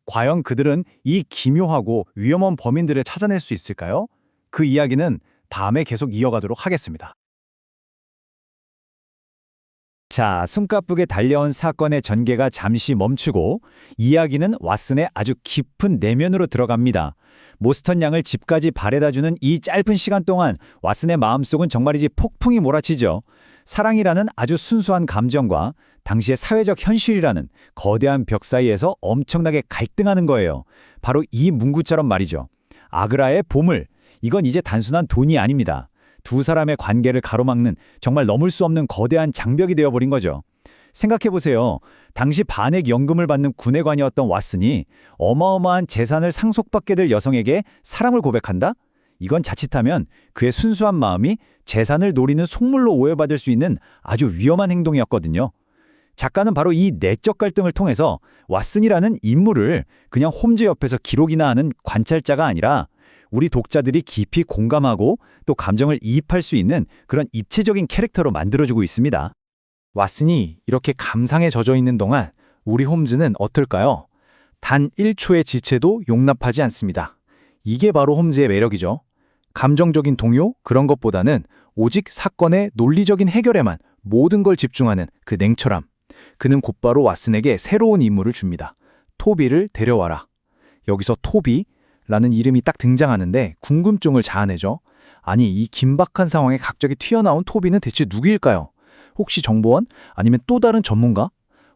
과연 그들은 이 기묘하고 위험한 범인들을 찾아낼 수 있을까요? 그 이야기는 다음에 계속 이어가도록 하겠습니다. 자, 숨가쁘게 달려온 사건의 전개가 잠시 멈추고 이야기는 왓슨의 아주 깊은 내면으로 들어갑니다. 모스턴 양을 집까지 바래다주는 이 짧은 시간 동안 왓슨의 마음속은 정말이지 폭풍이 몰아치죠. 사랑이라는 아주 순수한 감정과 당시의 사회적 현실이라는 거대한 벽 사이에서 엄청나게 갈등하는 거예요. 바로 이 문구처럼 말이죠. 아그라의 보물, 이건 이제 단순한 돈이 아닙니다. 두 사람의 관계를 가로막는 정말 넘을 수 없는 거대한 장벽이 되어버린 거죠. 생각해보세요. 당시 반액 연금을 받는 군의관이었던 왓슨이 어마어마한 재산을 상속받게 될 여성에게 사랑을 고백한다? 이건 자칫하면 그의 순수한 마음이 재산을 노리는 속물로 오해받을 수 있는 아주 위험한 행동이었거든요. 작가는 바로 이 내적 갈등을 통해서 왓슨이라는 인물을 그냥 홈즈 옆에서 기록이나 하는 관찰자가 아니라 우리 독자들이 깊이 공감하고 또 감정을 이입할 수 있는 그런 입체적인 캐릭터로 만들어주고 있습니다. 왓슨이 이렇게 감상에 젖어 있는 동안 우리 홈즈는 어떨까요? 단 1초의 지체도 용납하지 않습니다. 이게 바로 홈즈의 매력이죠. 감정적인 동요 그런 것보다는 오직 사건의 논리적인 해결에만 모든 걸 집중하는 그 냉철함. 그는 곧바로 왓슨에게 새로운 임무를 줍니다. 토비를 데려와라. 여기서 토비라는 이름이 딱 등장하는데 궁금증을 자아내죠. 아니, 이 긴박한 상황에 갑자기 튀어나온 토비는 대체 누구일까요? 혹시 정보원? 아니면 또 다른 전문가?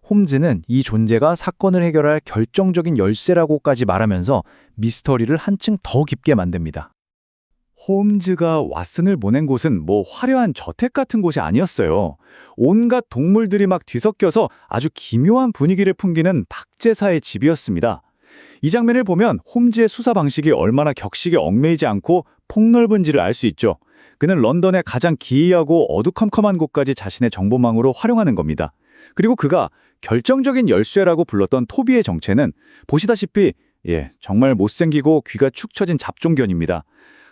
홈즈는 이 존재가 사건을 해결할 결정적인 열쇠라고까지 말하면서 미스터리를 한층 더 깊게 만듭니다. 홈즈가 왓슨을 보낸 곳은 뭐 화려한 저택 같은 곳이 아니었어요. 온갖 동물들이 막 뒤섞여서 아주 기묘한 분위기를 풍기는 박제사의 집이었습니다. 이 장면을 보면 홈즈의 수사 방식이 얼마나 격식에 얽매이지 않고 폭넓은지를 알 수 있죠. 그는 런던의 가장 기이하고 어두컴컴한 곳까지 자신의 정보망으로 활용하는 겁니다. 그리고 그가 결정적인 열쇠라고 불렀던 토비의 정체는 보시다시피 정말 못생기고 귀가 축 처진 잡종견입니다.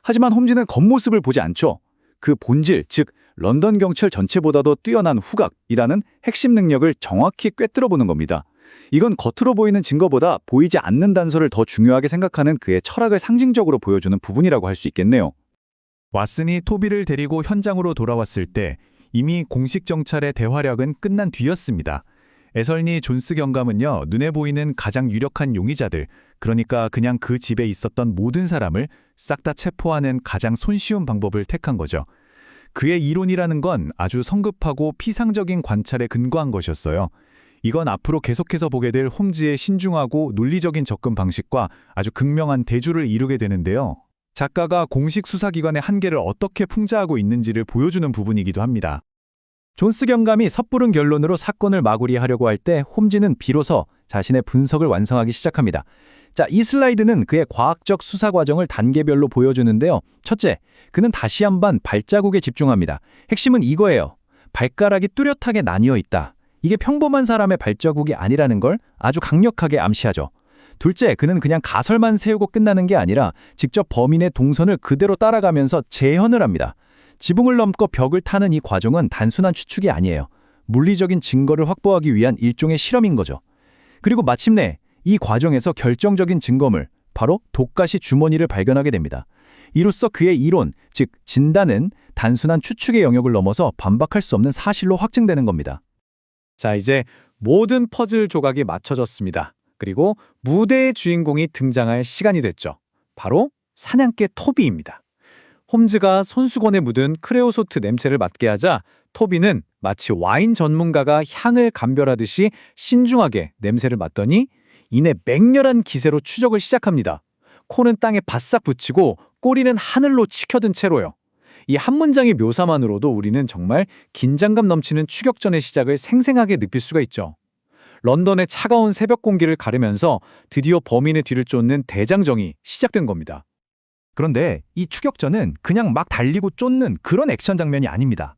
하지만 홈즈는 겉모습을 보지 않죠. 그 본질, 즉 런던 경찰 전체보다도 뛰어난 후각이라는 핵심 능력을 정확히 꿰뚫어 보는 겁니다. 이건 겉으로 보이는 증거보다 보이지 않는 단서를 더 중요하게 생각하는 그의 철학을 상징적으로 보여주는 부분이라고 할 수 있겠네요. 왓슨이 토비를 데리고 현장으로 돌아왔을 때 이미 공식 정찰의 대활약은 끝난 뒤였습니다. 애설니 존스 경감은요, 눈에 보이는 가장 유력한 용의자들, 그러니까 그냥 그 집에 있었던 모든 사람을 싹 다 체포하는 가장 손쉬운 방법을 택한 거죠. 그의 이론이라는 건 아주 성급하고 피상적인 관찰에 근거한 것이었어요. 이건 앞으로 계속해서 보게 될 홈즈의 신중하고 논리적인 접근 방식과 아주 극명한 대조를 이루게 되는데요. 작가가 공식 수사기관의 한계를 어떻게 풍자하고 있는지를 보여주는 부분이기도 합니다. 존스 경감이 섣부른 결론으로 사건을 마무리하려고 할 때 홈즈는 비로소 자신의 분석을 완성하기 시작합니다. 자, 이 슬라이드는 그의 과학적 수사 과정을 단계별로 보여주는데요. 첫째, 그는 다시 한번 발자국에 집중합니다. 핵심은 이거예요. 발가락이 뚜렷하게 나뉘어 있다. 이게 평범한 사람의 발자국이 아니라는 걸 아주 강력하게 암시하죠. 둘째, 그는 그냥 가설만 세우고 끝나는 게 아니라 직접 범인의 동선을 그대로 따라가면서 재현을 합니다. 지붕을 넘고 벽을 타는 이 과정은 단순한 추측이 아니에요. 물리적인 증거를 확보하기 위한 일종의 실험인 거죠. 그리고 마침내 이 과정에서 결정적인 증거물, 바로 독가시 주머니를 발견하게 됩니다. 이로써 그의 이론, 즉 진단은 단순한 추측의 영역을 넘어서 반박할 수 없는 사실로 확증되는 겁니다. 자, 이제 모든 퍼즐 조각이 맞춰졌습니다. 그리고 무대의 주인공이 등장할 시간이 됐죠. 바로 사냥개 토비입니다. 홈즈가 손수건에 묻은 크레오소트 냄새를 맡게 하자 토비는 마치 와인 전문가가 향을 감별하듯이 신중하게 냄새를 맡더니 이내 맹렬한 기세로 추적을 시작합니다. 코는 땅에 바싹 붙이고 꼬리는 하늘로 치켜든 채로요. 이 한 문장의 묘사만으로도 우리는 정말 긴장감 넘치는 추격전의 시작을 생생하게 느낄 수가 있죠. 런던의 차가운 새벽 공기를 가르면서 드디어 범인의 뒤를 쫓는 대장정이 시작된 겁니다. 그런데 이 추격전은 그냥 막 달리고 쫓는 그런 액션 장면이 아닙니다.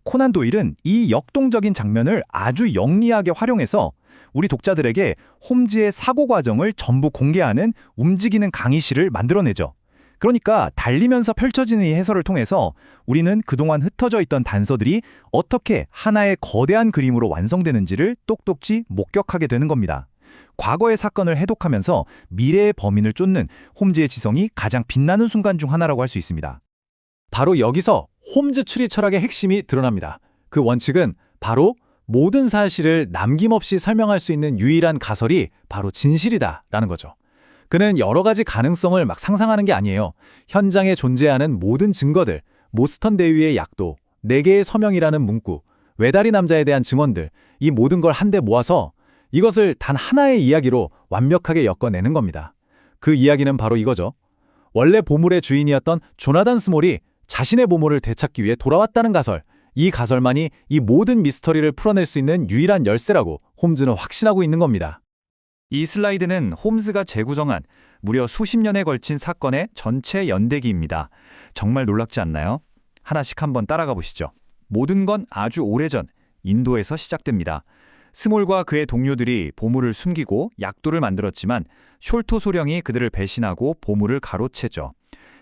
코난 도일은 이 역동적인 장면을 아주 영리하게 활용해서 우리 독자들에게 홈즈의 사고 과정을 전부 공개하는 움직이는 강의실을 만들어내죠. 그러니까 달리면서 펼쳐지는 이 해설을 통해서 우리는 그동안 흩어져 있던 단서들이 어떻게 하나의 거대한 그림으로 완성되는지를 똑똑히 목격하게 되는 겁니다. 과거의 사건을 해독하면서 미래의 범인을 쫓는 홈즈의 지성이 가장 빛나는 순간 중 하나라고 할 수 있습니다. 바로 여기서 홈즈 추리 철학의 핵심이 드러납니다. 그 원칙은 바로 모든 사실을 남김없이 설명할 수 있는 유일한 가설이 바로 진실이다라는 거죠. 그는 여러 가지 가능성을 막 상상하는 게 아니에요. 현장에 존재하는 모든 증거들, 모스턴 대위의 약도, 4개의 서명이라는 문구, 외다리 남자에 대한 증언들, 이 모든 걸 한데 모아서 이것을 단 하나의 이야기로 완벽하게 엮어내는 겁니다. 그 이야기는 바로 이거죠. 원래 보물의 주인이었던 조나단 스몰이 자신의 보물을 되찾기 위해 돌아왔다는 가설. 이 가설만이 이 모든 미스터리를 풀어낼 수 있는 유일한 열쇠라고 홈즈는 확신하고 있는 겁니다. 이 슬라이드는 홈즈가 재구성한 무려 수십 년에 걸친 사건의 전체 연대기입니다. 정말 놀랍지 않나요? 하나씩 한번 따라가 보시죠. 모든 건 아주 오래전 인도에서 시작됩니다. 스몰과 그의 동료들이 보물을 숨기고 약도를 만들었지만 숄토 소령이 그들을 배신하고 보물을 가로채죠.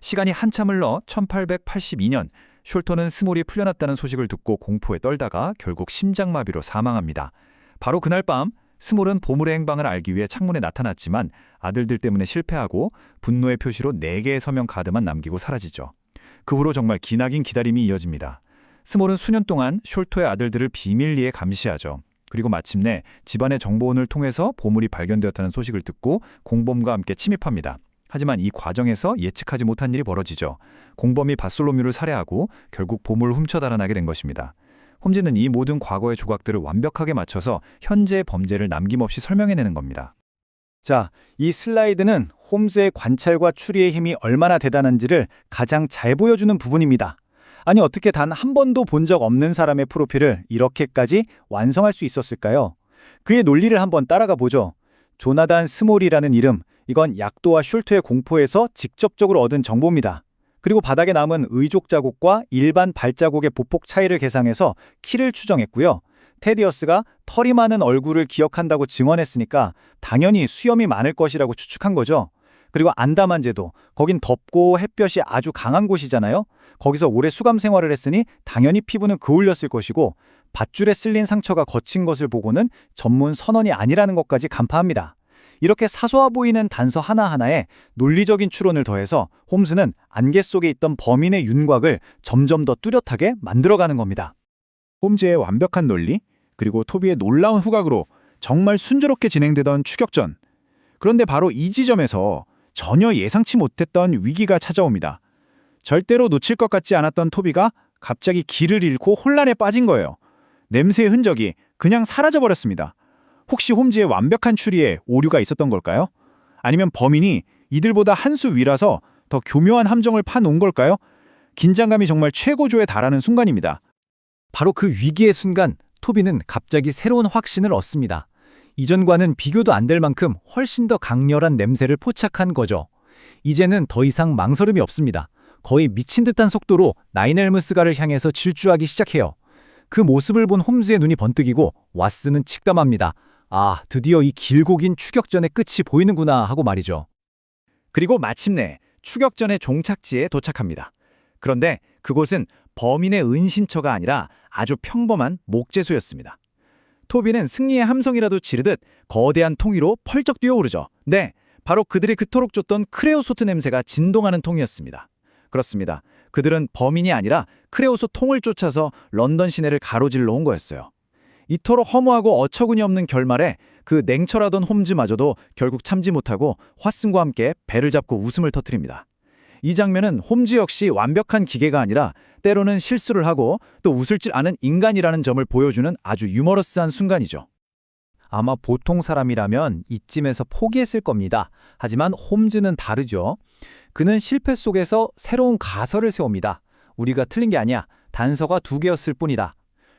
시간이 한참 흘러 1882년 숄토는 스몰이 풀려났다는 소식을 듣고 공포에 떨다가 결국 심장마비로 사망합니다. 바로 그날 밤 스몰은 보물의 행방을 알기 위해 창문에 나타났지만 아들들 때문에 실패하고 분노의 표시로 4개의 서명 카드만 남기고 사라지죠. 그 후로 정말 기나긴 기다림이 이어집니다. 스몰은 수년 동안 숄토의 아들들을 비밀리에 감시하죠. 그리고 마침내 집안의 정보원을 통해서 보물이 발견되었다는 소식을 듣고 공범과 함께 침입합니다. 하지만 이 과정에서 예측하지 못한 일이 벌어지죠. 공범이 바솔로뮤를 살해하고 결국 보물을 훔쳐 달아나게 된 것입니다. 홈즈는 이 모든 과거의 조각들을 완벽하게 맞춰서 현재의 범죄를 남김없이 설명해내는 겁니다. 자, 이 슬라이드는 홈즈의 관찰과 추리의 힘이 얼마나 대단한지를 가장 잘 보여주는 부분입니다. 아니, 어떻게 단 한 번도 본 적 없는 사람의 프로필을 이렇게까지 완성할 수 있었을까요? 그의 논리를 한번 따라가 보죠. 조나단 스몰이라는 이름, 이건 약도와 숄토의 공포에서 직접적으로 얻은 정보입니다. 그리고 바닥에 남은 의족 자국과 일반 발자국의 보폭 차이를 계산해서 키를 추정했고요. 테디어스가 털이 많은 얼굴을 기억한다고 증언했으니까 당연히 수염이 많을 것이라고 추측한 거죠. 그리고 안다만 제도, 거긴 덥고 햇볕이 아주 강한 곳이잖아요. 거기서 오래 수감 생활을 했으니 당연히 피부는 그을렸을 것이고 밧줄에 쓸린 상처가 거친 것을 보고는 전문 선원이 아니라는 것까지 간파합니다. 이렇게 사소해 보이는 단서 하나하나에 논리적인 추론을 더해서 홈즈는 안개 속에 있던 범인의 윤곽을 점점 더 뚜렷하게 만들어가는 겁니다. 홈즈의 완벽한 논리, 그리고 토비의 놀라운 후각으로 정말 순조롭게 진행되던 추격전. 그런데 바로 이 지점에서 전혀 예상치 못했던 위기가 찾아옵니다. 절대로 놓칠 것 같지 않았던 토비가 갑자기 길을 잃고 혼란에 빠진 거예요. 냄새의 흔적이 그냥 사라져버렸습니다. 혹시 홈즈의 완벽한 추리에 오류가 있었던 걸까요? 아니면 범인이 이들보다 한 수 위라서 더 교묘한 함정을 파놓은 걸까요? 긴장감이 정말 최고조에 달하는 순간입니다. 바로 그 위기의 순간 토비는 갑자기 새로운 확신을 얻습니다. 이전과는 비교도 안 될 만큼 훨씬 더 강렬한 냄새를 포착한 거죠. 이제는 더 이상 망설임이 없습니다. 거의 미친 듯한 속도로 나인엘무스가를 향해서 질주하기 시작해요. 그 모습을 본 홈즈의 눈이 번뜩이고 왓슨은 직감합니다. 아, 드디어 이 길고 긴 추격전의 끝이 보이는구나 하고 말이죠. 그리고 마침내 추격전의 종착지에 도착합니다. 그런데 그곳은 범인의 은신처가 아니라 아주 평범한 목재소였습니다. 토비는 승리의 함성이라도 지르듯 거대한 통위로 펄쩍 뛰어오르죠. 네, 바로 그들이 그토록 쫓던 크레오소트 냄새가 진동하는 통이었습니다. 그렇습니다. 그들은 범인이 아니라 크레오소 통을 쫓아서 런던 시내를 가로질러 온 거였어요. 이토록 허무하고 어처구니 없는 결말에 그 냉철하던 홈즈마저도 결국 참지 못하고 왓슨과 함께 배를 잡고 웃음을 터뜨립니다. 이 장면은 홈즈 역시 완벽한 기계가 아니라 때로는 실수를 하고 또 웃을 줄 아는 인간이라는 점을 보여주는 아주 유머러스한 순간이죠. 아마 보통 사람이라면 이쯤에서 포기했을 겁니다. 하지만 홈즈는 다르죠. 그는 실패 속에서 새로운 가설을 세웁니다. 우리가 틀린 게 아니야. 단서가 2개였을 뿐이다.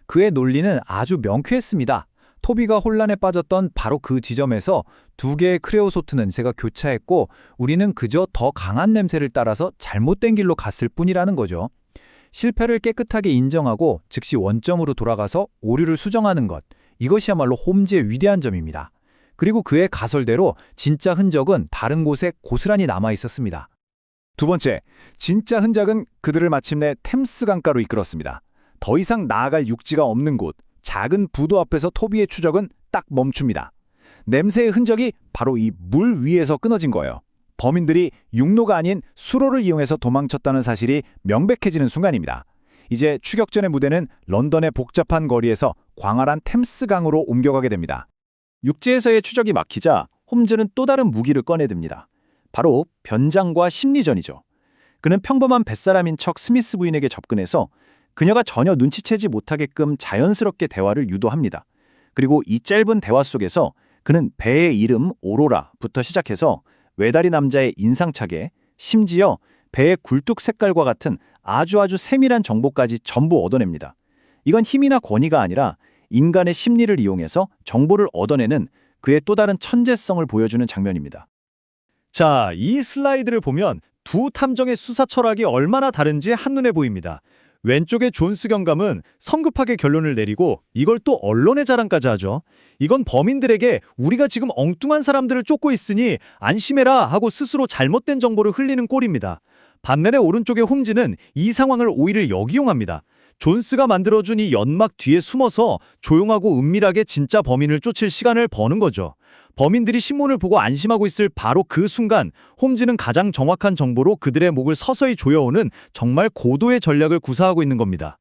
그의 논리는 아주 명쾌했습니다. 토비가 혼란에 빠졌던 바로 그 지점에서 두 개의 크레오소트 냄새가 교차했고 우리는 그저 더 강한 냄새를 따라서 잘못된 길로 갔을 뿐이라는 거죠. 실패를 깨끗하게 인정하고 즉시 원점으로 돌아가서 오류를 수정하는 것. 이것이야말로 홈즈의 위대한 점입니다. 그리고 그의 가설대로 진짜 흔적은 다른 곳에 고스란히 남아 있었습니다. 두 번째, 진짜 흔적은 그들을 마침내 템스 강가로 이끌었습니다. 더 이상 나아갈 육지가 없는 곳, 작은 부도 앞에서 토비의 추적은 딱 멈춥니다. 냄새의 흔적이 바로 이 물 위에서 끊어진 거예요. 범인들이 육로가 아닌 수로를 이용해서 도망쳤다는 사실이 명백해지는 순간입니다. 이제 추격전의 무대는 런던의 복잡한 거리에서 광활한 템스강으로 옮겨가게 됩니다. 육지에서의 추적이 막히자 홈즈는 또 다른 무기를 꺼내듭니다. 바로 변장과 심리전이죠. 그는 평범한 뱃사람인 척 스미스 부인에게 접근해서 그녀가 전혀 눈치채지 못하게끔 자연스럽게 대화를 유도합니다. 그리고 이 짧은 대화 속에서 그는 배의 이름 오로라부터 시작해서 외다리 남자의 인상착에 심지어 배의 굴뚝 색깔과 같은 아주 세밀한 정보까지 전부 얻어냅니다. 이건 힘이나 권위가 아니라 인간의 심리를 이용해서 정보를 얻어내는 그의 또 다른 천재성을 보여주는 장면입니다. 자, 이 슬라이드를 보면 두 탐정의 수사 철학이 얼마나 다른지 한눈에 보입니다. 왼쪽의 존스 경감은 성급하게 결론을 내리고 이걸 또 언론의 자랑까지 하죠. 이건 범인들에게 우리가 지금 엉뚱한 사람들을 쫓고 있으니 안심해라 하고 스스로 잘못된 정보를 흘리는 꼴입니다. 반면에 오른쪽의 홈즈는 이 상황을 오히려 역이용합니다. 존스가 만들어준 이 연막 뒤에 숨어서 조용하고 은밀하게 진짜 범인을 쫓을 시간을 버는 거죠. 범인들이 신문을 보고 안심하고 있을 바로 그 순간 홈즈는 가장 정확한 정보로 그들의 목을 서서히 조여오는 정말 고도의 전략을 구사하고 있는 겁니다.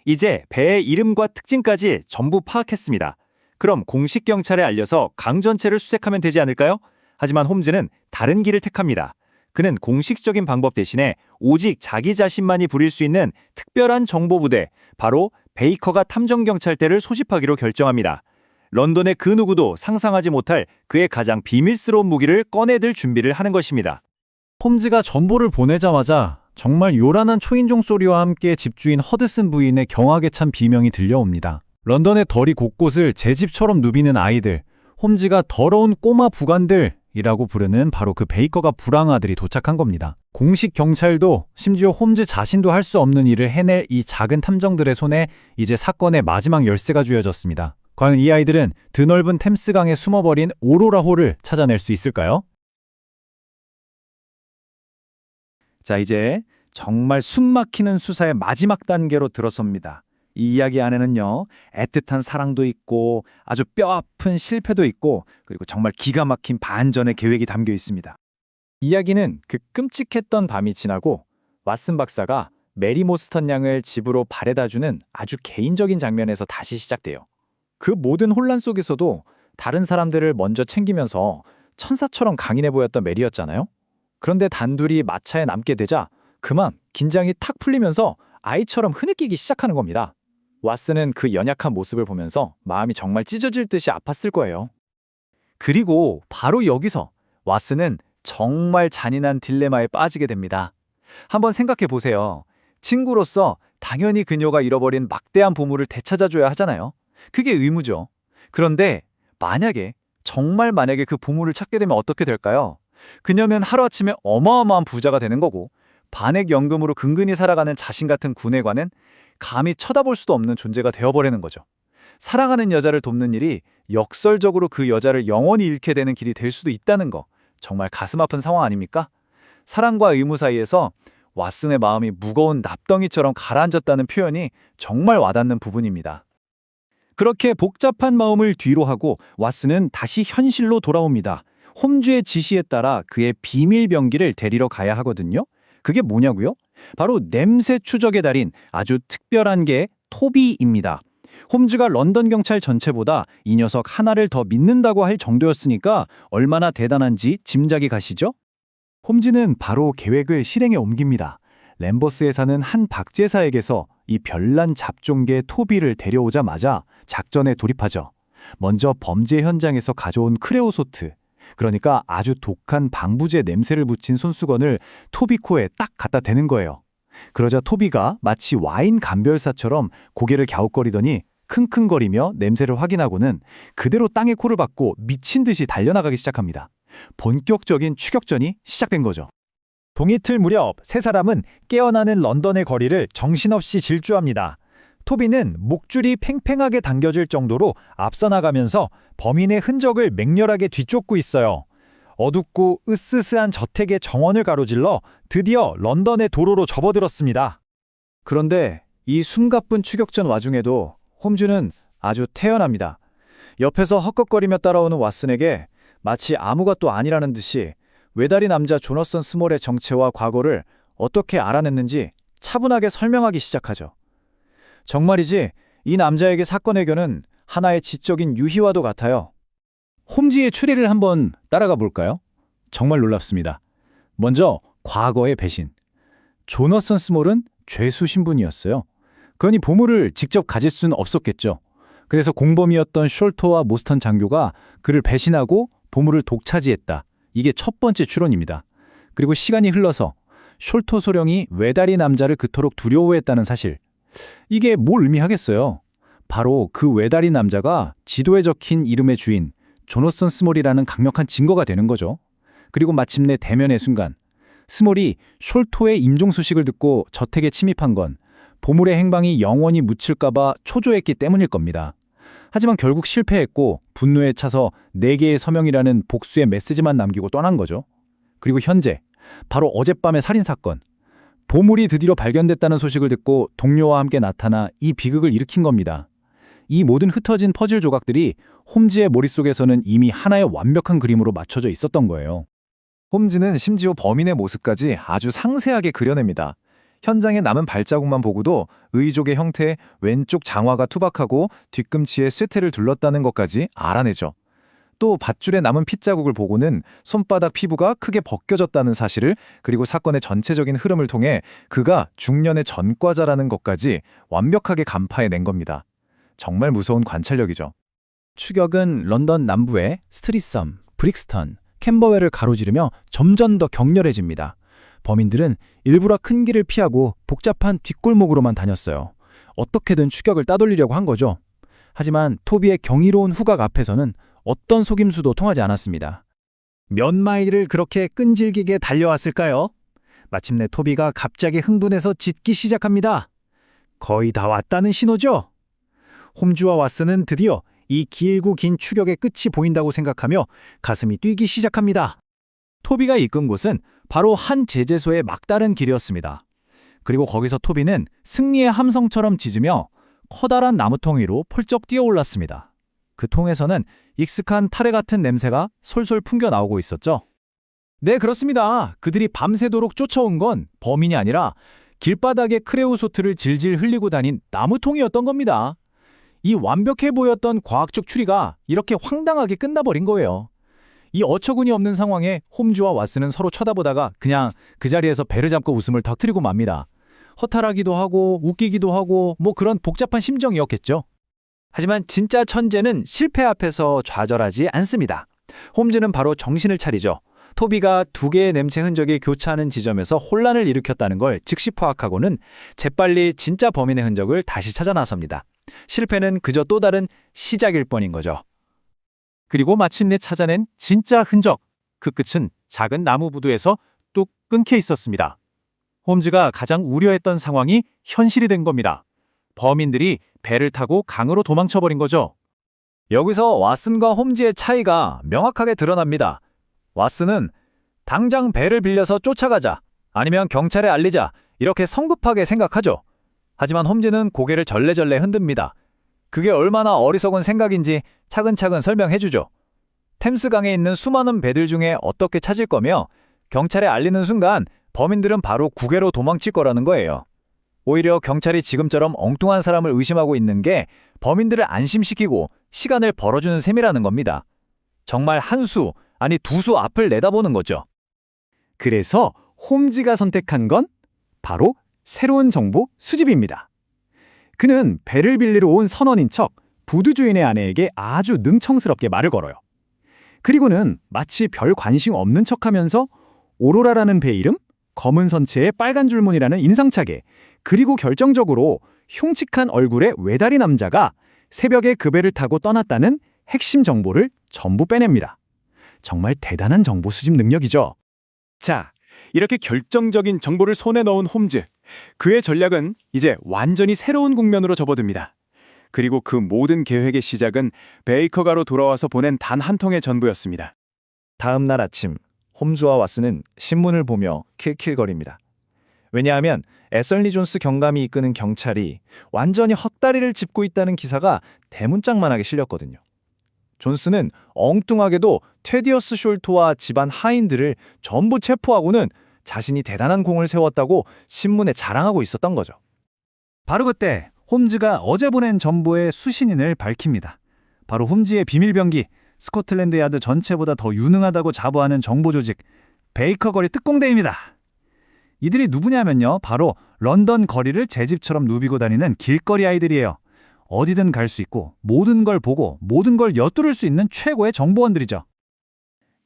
이제 배의 이름과 특징까지 전부 파악했습니다. 그럼 공식 경찰에 알려서 강 전체를 수색하면 되지 않을까요? 하지만 홈즈는 다른 길을 택합니다. 그는 공식적인 방법 대신에 오직 자기 자신만이 부릴 수 있는 특별한 정보부대, 바로 베이커가 탐정경찰대를 소집하기로 결정합니다. 런던의 그 누구도 상상하지 못할 그의 가장 비밀스러운 무기를 꺼내들 준비를 하는 것입니다. 홈즈가 정보를 보내자마자 정말 요란한 초인종 소리와 함께 집주인 허드슨 부인의 경악에 찬 비명이 들려옵니다. 런던의 거리 곳곳을 제 집처럼 누비는 아이들, 홈즈가 더러운 꼬마 부관들이라고 부르는 바로 그 베이커가 불황 아들이 도착한 겁니다. 공식 경찰도 심지어 홈즈 자신도 할 수 없는 일을 해낼 이 작은 탐정들의 손에 이제 사건의 마지막 열쇠가 쥐어졌습니다. 과연 이 아이들은 드넓은 템스강에 숨어버린 오로라호를 찾아낼 수 있을까요? 자, 이제 정말 숨막히는 수사의 마지막 단계로 들어섭니다. 이 이야기 안에는요, 애틋한 사랑도 있고 아주 뼈아픈 실패도 있고 그리고 정말 기가 막힌 반전의 계획이 담겨 있습니다. 이야기는 그 끔찍했던 밤이 지나고 왓슨 박사가 메리 모스턴 양을 집으로 바래다주는 아주 개인적인 장면에서 다시 시작돼요. 그 모든 혼란 속에서도 다른 사람들을 먼저 챙기면서 천사처럼 강인해 보였던 메리였잖아요. 그런데 단둘이 마차에 남게 되자 그만 긴장이 탁 풀리면서 아이처럼 흐느끼기 시작하는 겁니다. 왓슨은 그 연약한 모습을 보면서 마음이 정말 찢어질 듯이 아팠을 거예요. 그리고 바로 여기서 왓슨은 정말 잔인한 딜레마에 빠지게 됩니다. 한번 생각해 보세요. 친구로서 당연히 그녀가 잃어버린 막대한 보물을 되찾아줘야 하잖아요. 그게 의무죠. 그런데 정말 만약에 그 보물을 찾게 되면 어떻게 될까요? 그녀면 하루아침에 어마어마한 부자가 되는 거고 반액 연금으로 근근히 살아가는 자신 같은 구내관은 감히 쳐다볼 수도 없는 존재가 되어버리는 거죠. 사랑하는 여자를 돕는 일이 역설적으로 그 여자를 영원히 잃게 되는 길이 될 수도 있다는 거, 정말 가슴 아픈 상황 아닙니까? 사랑과 의무 사이에서 왓슨의 마음이 무거운 납덩이처럼 가라앉았다는 표현이 정말 와닿는 부분입니다. 그렇게 복잡한 마음을 뒤로 하고 왓슨은 다시 현실로 돌아옵니다. 홈즈의 지시에 따라 그의 비밀 병기를 데리러 가야 하거든요. 그게 뭐냐고요? 바로 냄새 추적의 달인 아주 특별한 게 토비입니다. 홈즈가 런던 경찰 전체보다 이 녀석 하나를 더 믿는다고 할 정도였으니까 얼마나 대단한지 짐작이 가시죠? 홈즈는 바로 계획을 실행에 옮깁니다. 램버스에 사는 한 박제사에게서 이 별난 잡종개 토비를 데려오자마자 작전에 돌입하죠. 먼저 범죄 현장에서 가져온 크레오소트, 그러니까 아주 독한 방부제 냄새를 묻힌 손수건을 토비 코에 딱 갖다 대는 거예요. 그러자 토비가 마치 와인 감별사처럼 고개를 갸웃거리더니 킁킁거리며 냄새를 확인하고는 그대로 땅에 코를 박고 미친 듯이 달려나가기 시작합니다. 본격적인 추격전이 시작된 거죠. 동이틀 무렵 세 사람은 깨어나는 런던의 거리를 정신없이 질주합니다. 토비는 목줄이 팽팽하게 당겨질 정도로 앞서 나가면서 범인의 흔적을 맹렬하게 뒤쫓고 있어요. 어둡고 으스스한 저택의 정원을 가로질러 드디어 런던의 도로로 접어들었습니다. 그런데 이 숨가쁜 추격전 와중에도 홈즈는 아주 태연합니다. 옆에서 헉헉거리며 따라오는 왓슨에게 마치 아무가 또 아니라는 듯이 외다리 남자 조너선 스몰의 정체와 과거를 어떻게 알아냈는지 차분하게 설명하기 시작하죠. 정말이지 이 남자에게 사건 해결은 하나의 지적인 유희와도 같아요. 홈즈의 추리를 한번 따라가 볼까요? 정말 놀랍습니다. 먼저 과거의 배신. 조너선 스몰은 죄수 신분이었어요. 그러니 보물을 직접 가질 수는 없었겠죠. 그래서 공범이었던 숄토와 모스턴 장교가 그를 배신하고 보물을 독차지했다. 이게 첫 번째 추론입니다. 그리고 시간이 흘러서 숄토 소령이 외다리 남자를 그토록 두려워했다는 사실. 이게 뭘 의미하겠어요? 바로 그 외다리 남자가 지도에 적힌 이름의 주인 조너선 스몰이라는 강력한 증거가 되는 거죠. 그리고 마침내 대면의 순간 스몰이 숄토의 임종 소식을 듣고 저택에 침입한 건 보물의 행방이 영원히 묻힐까 봐 초조했기 때문일 겁니다. 하지만 결국 실패했고 분노에 차서 4개의 서명이라는 복수의 메시지만 남기고 떠난 거죠. 그리고 현재 바로 어젯밤의 살인사건. 보물이 드디어 발견됐다는 소식을 듣고 동료와 함께 나타나 이 비극을 일으킨 겁니다. 이 모든 흩어진 퍼즐 조각들이 홈즈의 머릿속에서는 이미 하나의 완벽한 그림으로 맞춰져 있었던 거예요. 홈즈는 심지어 범인의 모습까지 아주 상세하게 그려냅니다. 현장에 남은 발자국만 보고도 의족의 형태에 왼쪽 장화가 투박하고 뒤꿈치에 쇠퇴를 둘렀다는 것까지 알아내죠. 또 밧줄에 남은 핏자국을 보고는 손바닥 피부가 크게 벗겨졌다는 사실을, 그리고 사건의 전체적인 흐름을 통해 그가 중년의 전과자라는 것까지 완벽하게 간파해낸 겁니다. 정말 무서운 관찰력이죠. 추격은 런던 남부의 스트리썸, 브릭스턴, 캠버웰을 가로지르며 점점 더 격렬해집니다. 범인들은 일부러 큰 길을 피하고 복잡한 뒷골목으로만 다녔어요. 어떻게든 추격을 따돌리려고 한 거죠. 하지만 토비의 경이로운 후각 앞에서는 어떤 속임수도 통하지 않았습니다. 몇 마일을 그렇게 끈질기게 달려왔을까요? 마침내 토비가 갑자기 흥분해서 짖기 시작합니다. 거의 다 왔다는 신호죠? 홈즈와 왓슨은 드디어 이 길고 긴 추격의 끝이 보인다고 생각하며 가슴이 뛰기 시작합니다. 토비가 이끈 곳은 바로 한 제재소의 막다른 길이었습니다. 그리고 거기서 토비는 승리의 함성처럼 짖으며 커다란 나무통 위로 펄쩍 뛰어올랐습니다. 그 통에서는 익숙한 타레 같은 냄새가 솔솔 풍겨 나오고 있었죠. 네, 그렇습니다. 그들이 밤새도록 쫓아온 건 범인이 아니라 길바닥에 크레오소트를 질질 흘리고 다닌 나무통이었던 겁니다. 이 완벽해 보였던 과학적 추리가 이렇게 황당하게 끝나버린 거예요. 이 어처구니 없는 상황에 홈즈와 왓슨은 서로 쳐다보다가 그냥 그 자리에서 배를 잡고 웃음을 터뜨리고 맙니다. 허탈하기도 하고 웃기기도 하고 뭐 그런 복잡한 심정이었겠죠. 하지만 진짜 천재는 실패 앞에서 좌절하지 않습니다. 홈즈는 바로 정신을 차리죠. 토비가 2개의 냄새 흔적이 교차하는 지점에서 혼란을 일으켰다는 걸 즉시 파악하고는 재빨리 진짜 범인의 흔적을 다시 찾아 나섭니다. 실패는 그저 또 다른 시작일 뻔인 거죠. 그리고 마침내 찾아낸 진짜 흔적. 그 끝은 작은 나무 부두에서 뚝 끊겨 있었습니다. 홈즈가 가장 우려했던 상황이 현실이 된 겁니다. 범인들이 배를 타고 강으로 도망쳐버린 거죠. 여기서 왓슨과 홈즈의 차이가 명확하게 드러납니다. 왓슨은 당장 배를 빌려서 쫓아가자, 아니면 경찰에 알리자, 이렇게 성급하게 생각하죠. 하지만 홈즈는 고개를 절레절레 흔듭니다. 그게 얼마나 어리석은 생각인지 차근차근 설명해주죠. 템스강에 있는 수많은 배들 중에 어떻게 찾을 거며 경찰에 알리는 순간 범인들은 바로 국외로 도망칠 거라는 거예요. 오히려 경찰이 지금처럼 엉뚱한 사람을 의심하고 있는 게 범인들을 안심시키고 시간을 벌어주는 셈이라는 겁니다. 정말 한 수, 아니 2수 앞을 내다보는 거죠. 그래서 홈즈가 선택한 건 바로 새로운 정보 수집입니다. 그는 배를 빌리러 온 선원인 척 부두 주인의 아내에게 아주 능청스럽게 말을 걸어요. 그리고는 마치 별 관심 없는 척하면서 오로라라는 배 이름, 검은 선체에 빨간 줄무늬라는 인상착에, 그리고 결정적으로 흉측한 얼굴의 외다리 남자가 새벽에 그 배를 타고 떠났다는 핵심 정보를 전부 빼냅니다. 정말 대단한 정보 수집 능력이죠. 자, 이렇게 결정적인 정보를 손에 넣은 홈즈. 그의 전략은 이제 완전히 새로운 국면으로 접어듭니다. 그리고 그 모든 계획의 시작은 베이커가로 돌아와서 보낸 단 한 통의 전부였습니다. 다음 날 아침, 홈즈와 왓슨은 신문을 보며 킬킬거립니다. 왜냐하면 애설리 존스 경감이 이끄는 경찰이 완전히 헛다리를 짚고 있다는 기사가 대문짝만하게 실렸거든요. 존스는 엉뚱하게도 테디어스 숄토와 집안 하인들을 전부 체포하고는 자신이 대단한 공을 세웠다고 신문에 자랑하고 있었던 거죠. 바로 그때 홈즈가 어제 보낸 정보의 수신인을 밝힙니다. 바로 홈즈의 비밀병기, 스코틀랜드 야드 전체보다 더 유능하다고 자부하는 정보조직 베이커 거리 특공대입니다. 이들이 누구냐면요, 바로 런던 거리를 제 집처럼 누비고 다니는 길거리 아이들이에요. 어디든 갈 수 있고 모든 걸 보고 모든 걸 엿들을 수 있는 최고의 정보원들이죠.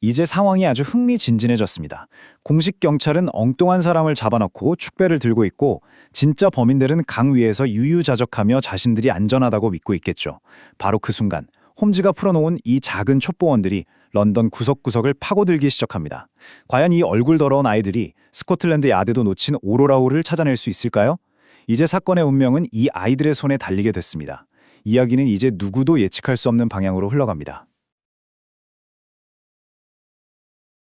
이제 상황이 아주 흥미진진해졌습니다. 공식 경찰은 엉뚱한 사람을 잡아놓고 축배를 들고 있고 진짜 범인들은 강 위에서 유유자적하며 자신들이 안전하다고 믿고 있겠죠. 바로 그 순간 홈즈가 풀어놓은 이 작은 첩보원들이 런던 구석구석을 파고들기 시작합니다. 과연 이 얼굴 더러운 아이들이 스코틀랜드 야드도 놓친 오로라호를 찾아낼 수 있을까요? 이제 사건의 운명은 이 아이들의 손에 달리게 됐습니다. 이야기는 이제 누구도 예측할 수 없는 방향으로 흘러갑니다.